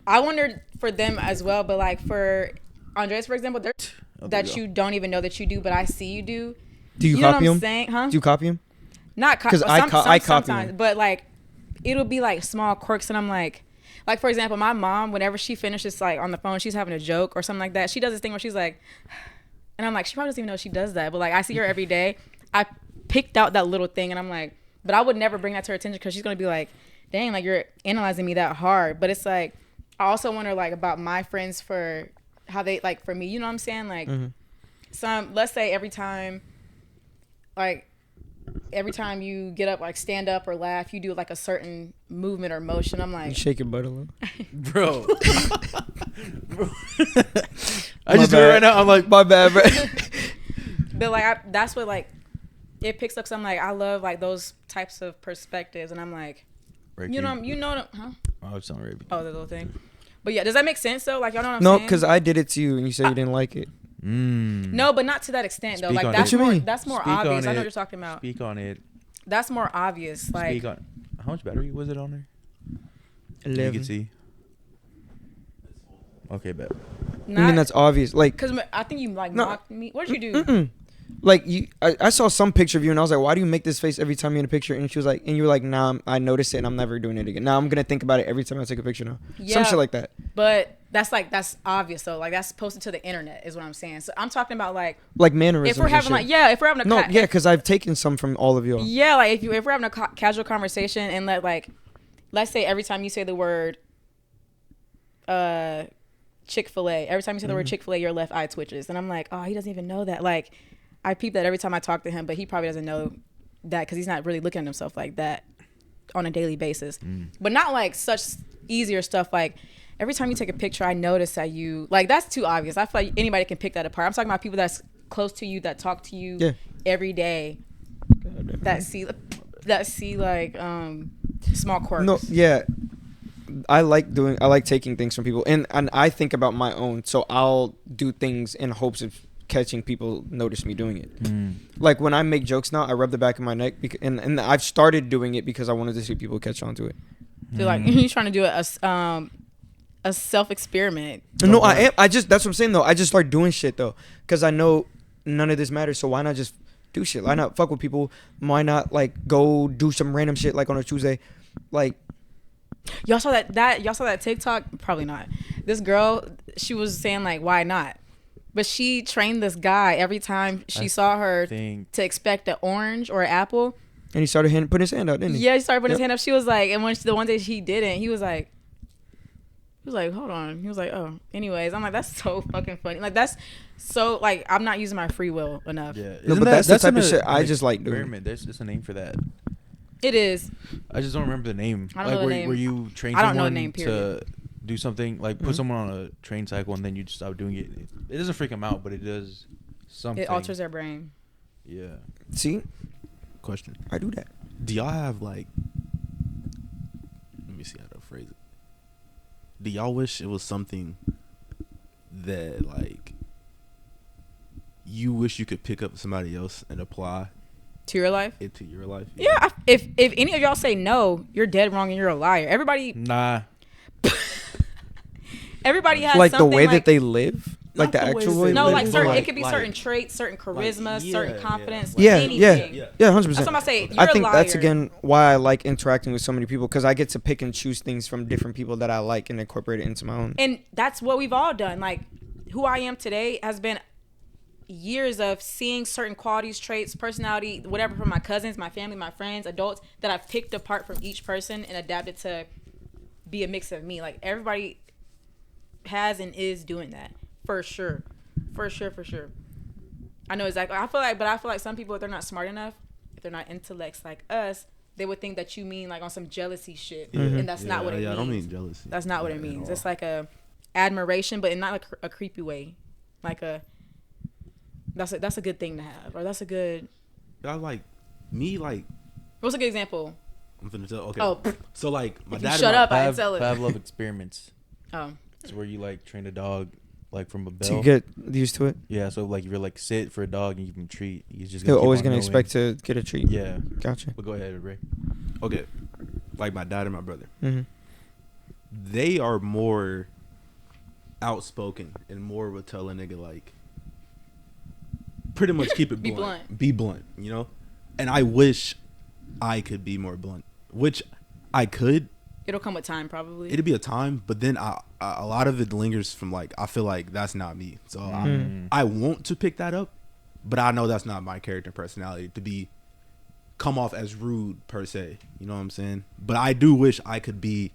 I wondered for them as well, but like for Andres, for example, there's that you don't even know that you do, but I see you do. Do you know copy what I'm him? saying? Huh? Do you copy him? Not 'Cause I copy sometimes, him. but like it'll be like small quirks, and I'm like for example, my mom, whenever she finishes like on the phone, she's having a joke or something like that. She does this thing where she's like, and I'm like, she probably doesn't even know she does that, but like I see her every day. I picked out that little thing, and I'm like, but I would never bring that to her attention because she's gonna be like, dang, like you're analyzing me that hard. But it's like I also wonder like about my friends for how they like for me, you know what I'm saying? Like let's say every time you get up, like stand up or laugh, you do like a certain movement or motion. I'm You like, shake your butt a little. Bro. I just do it right now. I'm like, my bad, bro. but like that's what like it picks up. Some like I love like those types of perspectives, and I'm like, you know, huh? Oh, it's on Arabic. Oh, the little thing. But yeah, does that make sense though? Like y'all know what I'm No, saying? because I did it to you and you said you didn't like it. No, but not to that extent though. Speak Like on that's it. What you more mean? that's more Speak obvious. on I know it. what you're talking about. Speak on it. That's more obvious. Like Speak on. How much battery was it on there? You 11. can see. Okay, bet. I mean, that's obvious. Like, because I think you like No. mocked me. What did you do? like I saw some picture of you and I was like, why do you make this face every time you're in a picture? And she was like, and you were like, nah, I noticed it and I'm never doing it again. Now I'm gonna think about it every time I take a picture now. Yeah. Some shit like that. But that's obvious though. Like that's posted to the internet is what I'm saying. So I'm talking about like Like mannerisms. if we're having and shit. if we're having a No, yeah, because I've taken some from all of you. yeah, like if we're having a casual conversation and let's say every time you say the word Chick-fil-A, every time you say the word Chick-fil-A, your left eye twitches, and I'm like, oh, he doesn't even know that. Like I peep that every time I talk to him, but he probably doesn't know that because he's not really looking at himself like that on a daily basis. But not like such easier stuff like every time you take a picture, I notice that you like that's too obvious. I feel like anybody can pick that apart. I'm talking about people that's close to you that talk to you every day that see like small quirks. No, yeah. I like taking things from people and I think about my own, so I'll do things in hopes of catching people notice me doing it. Like when I make jokes now, I rub the back of my neck and I've started doing it because I wanted to see people catch on to it. So like you're trying to do a self experiment. No, I am. That's what I'm saying though. I just start doing shit though, because I know none of this matters. So why not just do shit? Why not fuck with people? Why not like go do some random shit like on a Tuesday? Like y'all saw that TikTok? Probably not. This girl, she was saying like, why not? But she trained this guy every time she saw her to expect an orange or an apple. And he started putting his hand out, didn't he? Yeah, he started putting his hand up. She was like, and the one day he didn't, he was like, hold on. He was like, oh, anyways. I'm like, that's so fucking funny. Like, that's so, like, I'm not using my free will enough. Yeah. No, but that's the type of shit I just like doing. There's just a name for that. It is. I just don't remember the name. I don't know the name. Where you train I don't know the someone name, period. to do something, like put someone on a train cycle and then you just stop doing it. It doesn't freak them out, but it does something. It alters their brain. Yeah. See? Question. I do that. Do y'all have like? Let me see how to phrase it. Do y'all wish it was something that like you wish you could pick up somebody else and apply To your life? it to your life? Yeah. If any of y'all say no, you're dead wrong and you're a liar. Everybody Nah. has Like the something way like, that they live, like the Not the way actual they way. no, they like live? certain. like- It could be like- certain traits, certain charisma, yeah, certain yeah. confidence. Yeah, anything. yeah, 100%. That's what I'm saying. You're I think a liar. that's again why I like interacting with so many people, because I get to pick and choose things from different people that I like and incorporate it into my own. And that's what we've all done. Like who I am today has been years of seeing certain qualities, traits, personality, whatever from my cousins, my family, my friends, adults that I've picked apart from each person and adapted to be a mix of me. Like everybody has and is doing that for sure. I know exactly. I feel like some people, if they're not smart enough, if they're not intellects like us, they would think that you mean like on some jealousy shit, and that's not what it means. I don't mean jealousy. That's not what it means. It's like a admiration, but in not like a creepy way. Like that's a good thing to have, or that's a good. I like me like. What's a good example? I'm finna tell. Okay. Oh, So like my if you dad. shut and my- up, I tell it. Pavlov experiments. Oh, It's where you like train a dog like from a To bell. get used to it, Yeah, so like if you're like sit for a dog and you give him a treat, he's just they're keep always on gonna going. expect to get a treat. Yeah. Gotcha. But go ahead, Ray. Okay. Like my dad and my brother. Mm-hmm. They are more outspoken and more would tell a nigga like pretty much keep it Be blunt. Be blunt, you know? And I wish I could be more blunt, which I could. it'll come with time, probably. It'd be a time, but then a lot of it lingers from like I feel like that's not me. So I want to pick that up, but I know that's not my character and personality to come off as rude per se. You know what I'm saying? But I do wish I could be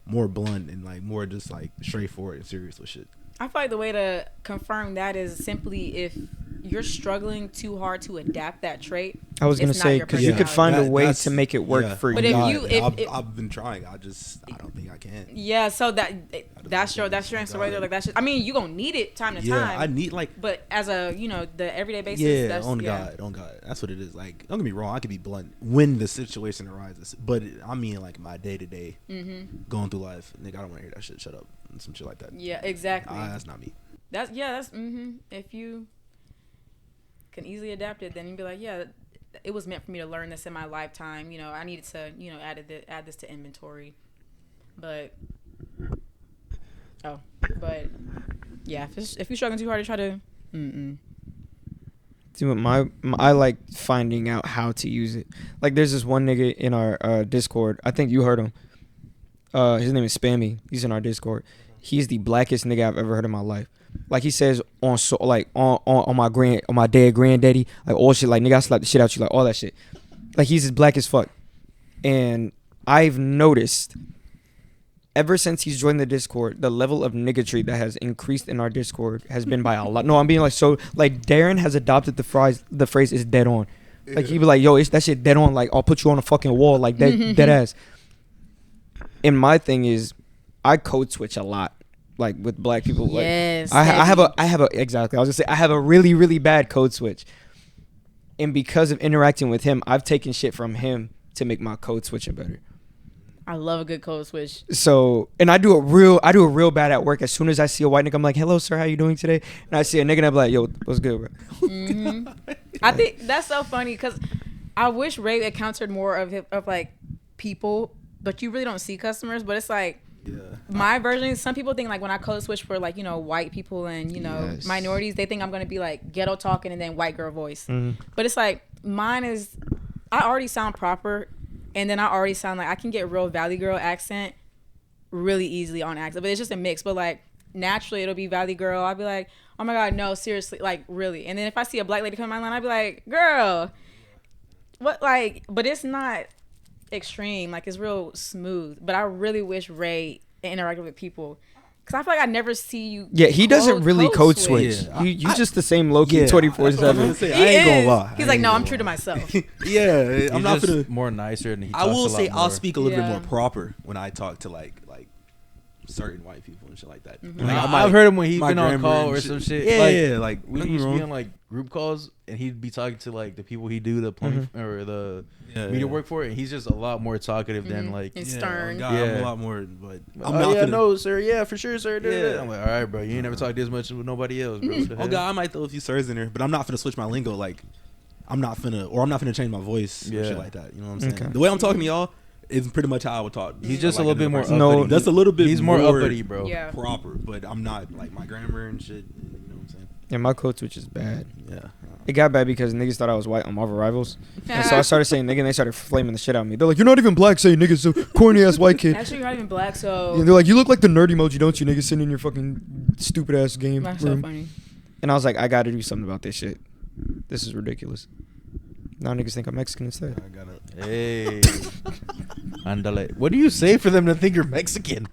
more blunt and like more just like straightforward and serious with shit. I feel like the way to confirm that is simply if you're struggling too hard to adapt that trait. I was gonna it's not say your because you could personality. find a way That's- to make it work yeah. for But you. if God, you- and if- I've been trying. I don't think I can. Yeah, so that's your answer right there. Like that's just, I mean, you gonna need it time to Yeah, time. I need like. But as a the everyday basis, Yeah, that's, on God, that's what it is. Like, don't get me wrong, I could be blunt when the situation arises, but I mean, like my day to day, going through life, nigga, I don't want to hear that shit. Shut up, and some shit like that. Yeah, exactly. That's not me. That's if you can easily adapt it, then you'd be like, yeah, it was meant for me to learn this in my lifetime. You know, I needed to, add this to inventory. But yeah, if you're struggling too hard to try to, Dude, I like finding out how to use it. Like, there's this one nigga in our Discord. I think you heard him. His name is Spammy. He's in our Discord. He's the blackest nigga I've ever heard in my life. Like he says on my dead granddaddy, like all shit, like nigga I slap the shit out you, like all that shit. Like he's as black as fuck. And I've noticed ever since he's joined the Discord, the level of niggatry that has increased in our Discord has been by a lot. No, I'm being like, so like Darren has adopted the phrase is dead on. Like he be like, yo, it's that shit dead on, like I'll put you on a fucking wall, like that dead ass. And my thing is I code switch a lot. Like with black people, like yes, I have a exactly. I was gonna say I have a really, really bad code switch, and because of interacting with him, I've taken shit from him to make my code switching better. I love a good code switch. So, and I do a real bad at work. As soon as I see a white nigga, I'm like, "Hello, sir, how you doing today?" And I see a nigga, and I'm like, "Yo, what's good, bro?" I think that's so funny because I wish Ray encountered more of like people, but you really don't see customers. But it's like. Yeah. My version, some people think like when I code switch for like, white people and, Yes. minorities, they think I'm going to be like ghetto talking and then white girl voice. But it's like mine is, I already sound proper and then I already sound like I can get real Valley Girl accent really easily on accent. But it's just a mix. But like naturally it'll be Valley Girl. I'll be like, oh my God, no, seriously, like really. And then if I see a black lady come in my line, I'll be like, girl, what like, but it's not extreme, like it's real smooth. But I really wish Ray interacted with people because I feel like I never see you. Yeah, he doesn't really code switch. Yeah. You just the same low key Yeah, 24/7. I ain't gonna lie. He's like, no, I'm true to myself. Yeah, I'm not just gonna. more nicer and he I talks will a lot say I'll more. speak a little bit Yeah. more proper when I talk to like certain white people and shit like that. Mhm. Like, I've heard him when he's my been on grandma call and or shit. some shit. Yeah, like we don't get used me to be wrong. on like group calls, and he'd be talking to like the people he do the plumbing or the media work for, and he's just a lot more talkative than like. He's stern. God, I'm a lot more, but I'm Oh not yeah, finna. no, sir. Yeah, for sure, sir. Yeah. I'm like, all right, bro. You ain't never talked this much with nobody else, bro. What the Oh hell? God, I might throw a few sirs in there, but I'm not finna switch my lingo. Like, I'm not finna change my voice or shit like that. You know what I'm saying? Okay. The way I'm talking to y'all is pretty much how I would talk. He's just like a little bit more another person. No, uppity. That's a little bit. He's more uppity, bro. Yeah. Proper, but I'm not like my grammar and shit. You know what I'm saying? Yeah, my code switch is bad. Yeah. It got bad because niggas thought I was white on Marvel Rivals. And so I started saying nigga, and they started flaming the shit out of me. They're like, you're not even black, saying niggas, so corny ass white kid. Actually, you're not even black, so. And they're like, you look like the nerd emoji, don't you, nigga, sitting in your fucking stupid ass game That's so room. funny. And I was like, I got to do something about this shit. This is ridiculous. Now niggas think I'm Mexican instead. I gotta. Hey. Andale. What do you say for them to think you're Mexican?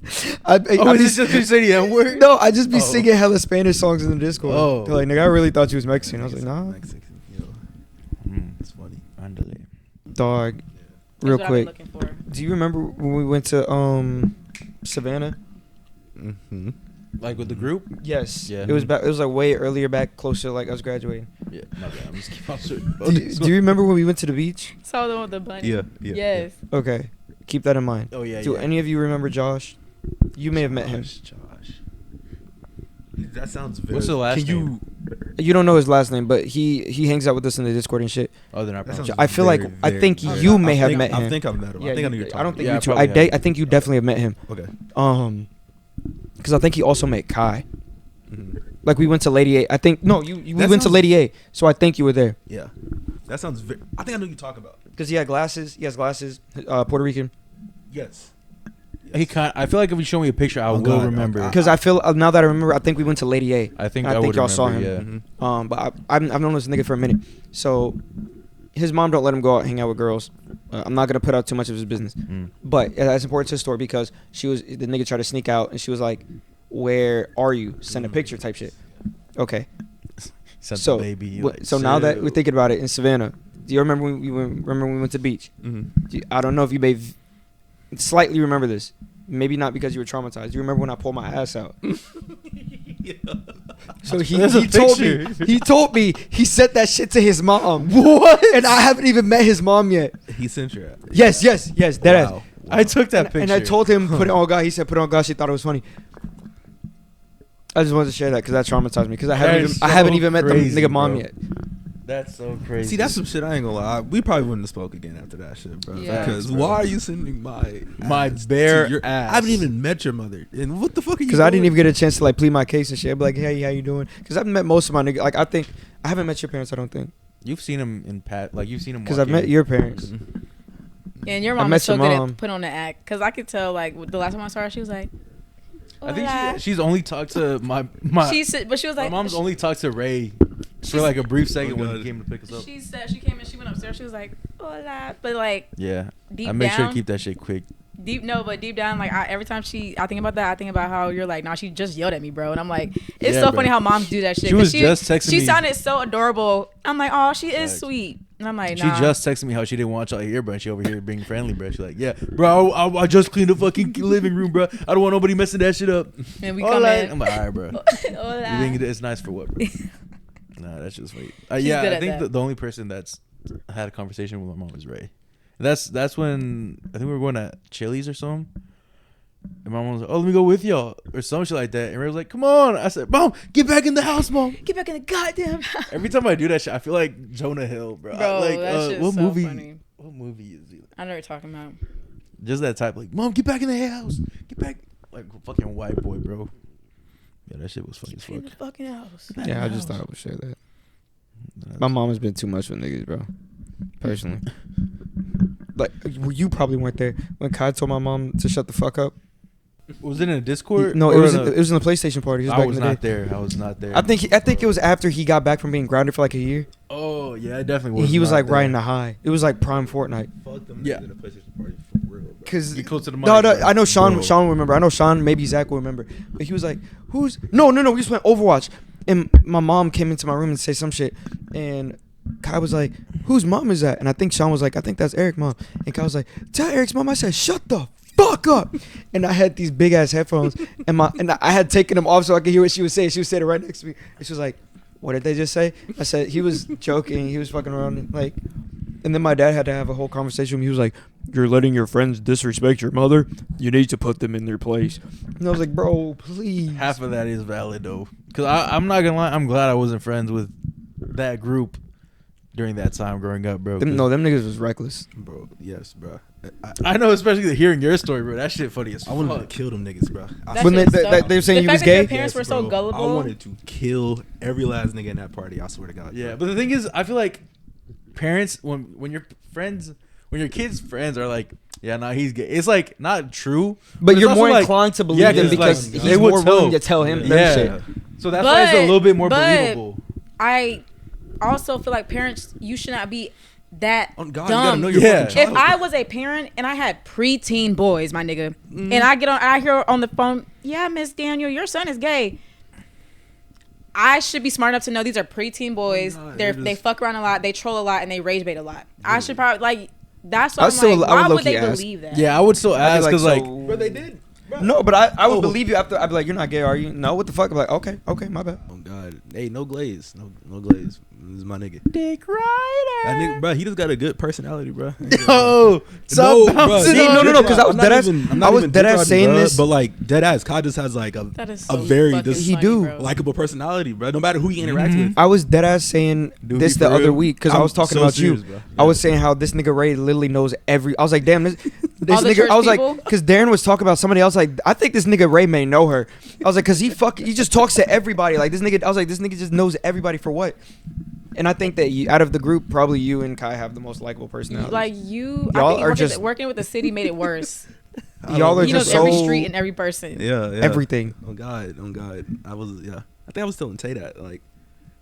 I Oh, is be- this just because you say the N word? No, I just be Oh. singing hella Spanish songs in the Discord. Oh. They're like, nigga, I really thought you was Mexican. I was like, nah, Mexican. Yo, it's funny. Andale. dog. That's Real what I've quick, been looking for. do you remember when we went to Savannah? Mm-hmm. Like with the group? Yes. Yeah. It was back. It was like way earlier back, closer. Like I was graduating. Yeah. My bad. I'm just keep on Do you remember when we went to the beach? Saw the one with the bunny. Yeah. Yes. Okay, keep that in mind. Oh yeah. Do yeah. any of you remember Josh? You may have met him. Josh. That sounds very. What's the last Can name? You don't know his last name, but he hangs out with us in the Discord and shit. Oh, then I That probably. sounds I feel like very, I very think familiar. you may I have think- met him. I think I've met him. Yeah, I think I know you're talking. I don't think Yeah, you two. probably have. I think you definitely have met him. Okay. Because I think he also met Kai. Mhm. Like we went to Lady A. I think no, we That went to sounds- Lady A. So I think you were there. Yeah. That sounds very. I think I know what you're talking about. Because he had glasses. He has glasses. Puerto Rican. Yes. He kind. I feel like if you show me a picture, I Oh, will God. remember. Because I feel now that I remember, I think we went to Lady A. I think I I think would y'all saw remember, him. Yeah. Mhm. But I've known this nigga for a minute. So his mom don't let him go out hang out with girls. I'm not gonna put out too much of his business, Mm. but that's important to the story because the nigga tried to sneak out and she was like, "Where are you? Send a picture," type shit. Okay. Sent So the baby. so now that we're thinking about it in Savannah, do you remember when we went to the beach? Mhm. I don't know if you may slightly remember this. Maybe not because you were traumatized. You remember when I pulled my ass out? So There's a he told me he sent that shit to his mom. What? And I haven't even met his mom yet. He sent your. Yes, that Wow. I took that picture. And I told him put it on God. He said put it on God. She thought it was funny. I just wanted to share that because that traumatized me because I haven't even met the crazy, nigga mom bro. yet. That's so crazy. See, that's some shit I ain't gonna lie. We probably wouldn't have spoke again after that shit, bro. Yeah. Because Facts, bro. why are you sending my bare to your ass? I haven't even met your mother, and what the fuck are you? Because I didn't doing? even get a chance to like plead my case and shit. I'd be like, hey, how you doing? Because I've met most of my niggas. Like I think I haven't met your parents. I don't think You've seen him in like you've seen him. because I've met your parents. And your I mom met is so your good mom. at putting on the act. Because I could tell, like, the last time I saw her, she was like, I think "Hola." she's only talked to my. She said, but she was My like, mom's she, only talked to Ray for She's- like a brief second Oh, when God. he came to pick us up. she said, she came and she went upstairs. She was like, hola. But, like, Yeah, deep I make down, sure to keep that shit quick. deep down, like, every time I think about that, I think about how you're like, nah, she just yelled at me, bro. And I'm like, it's Yeah, so bro. funny how moms do that shit. She 'Cause was just texting She me. sounded so adorable. I'm like, oh, she is Facts. sweet. And I'm like, She nah. just texted me how she didn't want y'all here, bro. And she over here being friendly, bro. She's like, yeah, bro, I just cleaned the fucking living room, bro. I don't want nobody messing that shit up. And we All come right. in. I'm like, all right, bro. Hola. You think it's nice for what, bro? Nah, that's just sweet. She's Yeah, good I at think that. the only person that's had a conversation with my mom was Ray. That's when I think we were going to Chili's or something. And my mom was like, oh, let me go with y'all or some shit like that. And Ray was like, come on. I said, Mom, get back in the house, Mom. Get back in the goddamn house. Every time I do that shit, I feel like Jonah Hill, bro. Bro, Like, that shit's what so movie? funny. What movie is he? I know what you're talking about. Just that type, like, Mom, get back in the house. Get back. Like, fucking white boy, bro. Yeah, that shit was funny as In the fuck. fucking house. Get back in Yeah, I the just house. thought I would share that. That's- My mom has been too much with niggas, bro. Personally. Like, you probably weren't there when Kai told my mom to shut the fuck up. Was it in a Discord? No, Or it was in a- it was in the PlayStation party. It was I back was in the not day. there. I was not there. I think it was after he got back from being grounded for like a year. Oh yeah, it definitely And was. he was not like there. riding the high. It was like prime Fortnite. Fuck them Yeah. niggas in the PlayStation party for real, bro. Cause Get close to the mic. no, bro. I know Sean. Bro. Sean will remember. I know Sean. Maybe Zach will remember. But he was like, "Who's no? We just went Overwatch." And my mom came into my room and said some shit. And Kai was like, "Whose mom is that?" And I think Sean was like, "I think that's Eric's mom." And Kai was like, "Tell Eric's mom." I said, "Shut the fuck up. And I had these big ass headphones, and I had taken them off so I could hear what she was saying. She was sitting right next to me, and she was like, "What did they just say?" I said, "He was joking. He was fucking around." Like, and then my dad had to have a whole conversation with me. He was like, "You're letting your friends disrespect your mother. You need to put them in their place." And I was like, "Bro, please." Half of that is valid though, because I'm not gonna lie. I'm glad I wasn't friends with that group during that time growing up, bro. Them niggas was reckless. Bro, yes, bro. I know, especially hearing your story, bro. That shit funny as I wanted to fuck. kill them niggas, bro. That When shit's they were saying the he was fact that gay? Your parents were so bro. gullible. I wanted to kill every last nigga in that party. I swear to God. Yeah, bro. but the thing is, I feel like parents when your friends, when your kids' friends are like, yeah, nah, he's gay. It's like not true, But it's you're also more like- inclined to believe yeah, him 'cause, because like, he's they would more willing to tell him them Yeah. shit. So that's why it's a little bit more But- believable. I also feel like parents, you should not be that Oh God, dumb. you gotta know your Yeah. fucking If child. I was a parent and I had preteen boys, my nigga, and I hear on the phone, yeah, Miss Daniel, your son is gay. I should be smart enough to know these are preteen boys. God, They fuck around a lot, they troll a lot, and they rage bait a lot. I Yeah. should probably like. That's I why would I'm still- like, I would why would low-key they ask. believe that? Yeah, I would still I'd be ask because like, so- Bro, they did. Bro. No, but I would Oh. believe you after. I'd be like, "You're not gay, are you?" No, what the fuck? I'm like, "Okay, my bad." Oh God, hey, no glaze, no glaze. This is my nigga. Dick Rider. That nigga, bro, he just got a good personality, bro. Oh, No, stop bro. bouncing See, on no, it. because I was I'm not deadass. even- I'm I not was even deadass dick riding, saying bro, this. but like deadass, Kai just has like That is a so very fucking dis- He funny, do. bro. likable personality, bro. No matter who he interacts Mhm. with. I was deadass saying Dude, this be the for other real. week because I I'm was talking so about serious, you. bro. I was Yeah. saying how this nigga Ray literally knows every. I was like, damn, this All the nigga. church I was people? like, because Darren was talking about somebody else. Like, I think this nigga Ray may know her. I was like, because he just talks to everybody. Like this nigga. I was like, this nigga just knows everybody for what. And I think that out of the group, probably you and Kai have the most likable personality. Like you, Y'all I think are just- working with the city made it worse. Y'all are He knows just every so street and every person. Yeah, yeah. everything. Oh God. I think I was telling Tay that. Like,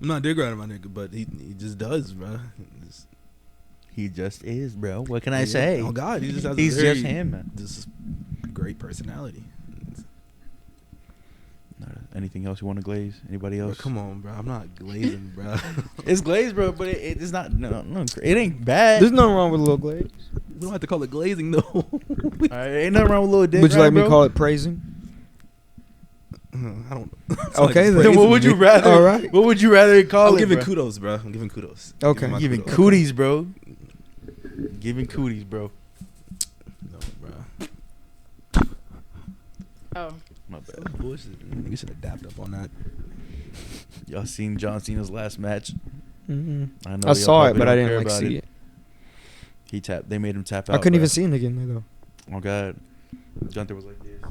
I'm not dick riding my nigga, but he just does, bro. He just is, bro. What can I Yeah. say? Oh God, he just has. He's a very, just him, man. Just great personality. Anything else you want to glaze? Anybody Bro, else? come on, bro. I'm not glazing, bro. It's glazed, bro, but it's not. No, it ain't bad. There's nothing wrong with a little glaze. We don't have to call it glazing though. Alright, ain't nothing wrong with a little dick. Would you right, like me to bro? call it praising? I don't. Okay, then. Then what would you rather? All right. What would you rather call I'm it? giving bro? kudos, bro. I'm giving kudos. Okay. my Giving kudos. cooties, bro. Giving cooties, bro. No, bro. Oh, My bad. Bullshit. You should have dapped up on that. Y'all seen John Cena's last match? Mhm. I know. I y'all saw it, probably but I don't didn't care like about see it. He tapped. They made him tap out. I couldn't bro. even see it again though. Oh God. Gunther was like this.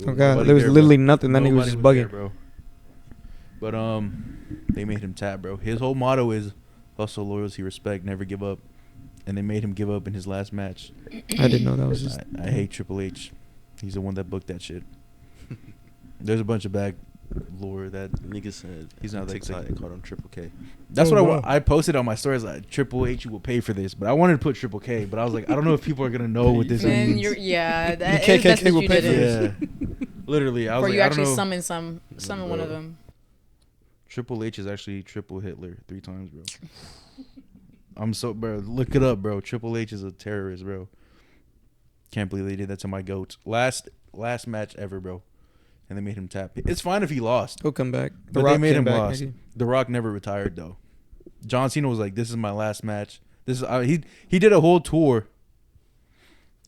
Oh god, there was literally nothing. That nigga was just bugging. bro. But they made him tap, bro. His whole motto is hustle, loyalty, respect, never give up. And they made him give up in his last match. I didn't know that was just. I hate Triple H. He's the one that booked that shit. There's a bunch of back lore that Nigga said he's not that TikTok. sick. They called him Triple K. That's Oh, what wow. I posted on my stories. Like Triple H will pay for this, but I wanted to put Triple K. But I was like, I don't know if people are gonna know what this man, means. you're that The is KKK best that will you pay did for it. this. Yeah, literally. I was Or like, you I actually don't know. summon one of them. Triple H is actually triple Hitler 3 times, bro. I'm so, bro. Look it up, bro. Triple H is a terrorist, bro. Can't believe they did that to my goats. Last match ever, bro. And they made him tap. It's fine if he lost, He'll come back. but they made came him back, lost. nigga. The Rock never retired though. John Cena was like, "This is my last match." This is he did a whole tour.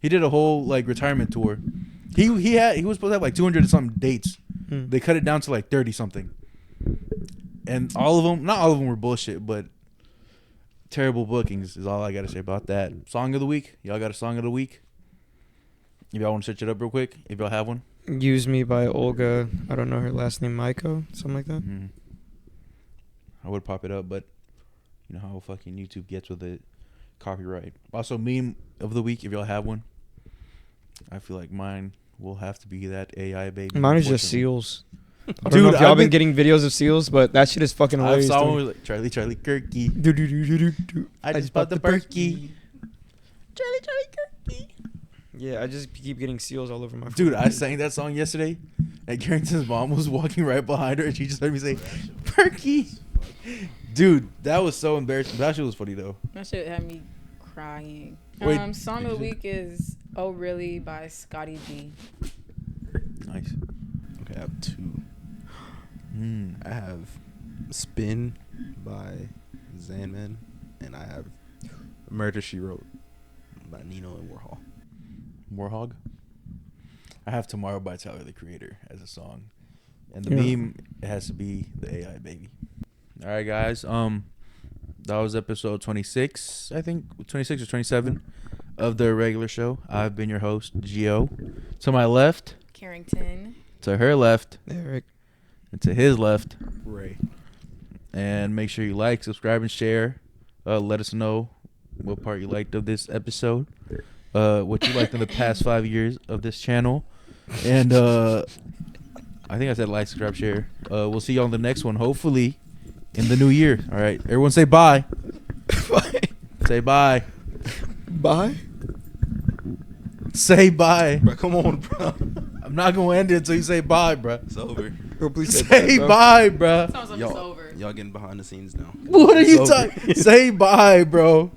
He did a whole like retirement tour. He was supposed to have like 200 and something dates. Hmm. They cut it down to like 30 something. And all of them, not all of them were bullshit, but terrible bookings is all I got to say about that. Song of the week? Y'all got a song of the week? If y'all want to search it up real quick, if y'all have one. Use Me by Olga. I don't know her last name, Maiko, something like that. Mm-hmm. I would pop it up, but you know how fucking YouTube gets with it. Copyright. Also, meme of the week, if y'all have one. I feel like mine will have to be that AI baby. Mine is just unfortunately. seals. I don't Dude, know if y'all I've been getting videos of seals, but that shit is fucking I hilarious. saw to one me. with like Charlie Kirky. Do-do-do-do-do-do. I just bought the Berkey. Charlie Kirky. Yeah, I just keep getting seals all over my phone. Dude, I sang that song yesterday, and Carrington's mom was walking right behind her, and she just heard me say, Perky. Dude, that was so embarrassing. That shit was funny, though. That shit had me crying. Wait, Song of the week is Oh Really by Scotty G. Nice. Okay, I have 2. Mm. I have Spin by Zanman, and I have Murder, She Wrote by Nino and Warhol. Warhog. I have Tomorrow by Tyler, the Creator, as a song. And the Yeah. meme, it has to be the AI baby. All right, guys. That was episode 26, I think, 26 or 27 of the Irregular Show. I've been your host, Gio. To my left, Carrington. to her left, Eric. and to his left. Ray. And make sure you like, subscribe, and share. Let us know what part you liked of this episode. What you liked in the past 5 years of this channel. And I think I said like, subscribe, share. We'll see you on the next one, hopefully in the new year. All right. Everyone say bye. Bye. Say bye. Bye. Say bye. Bro, come on, bro. I'm not going to end it until you say bye, bruh. It's over. Bro, please Say bye, bruh. Sounds like it's over. Y'all getting behind the scenes now. What are you It's over. talking? Say bye, bro.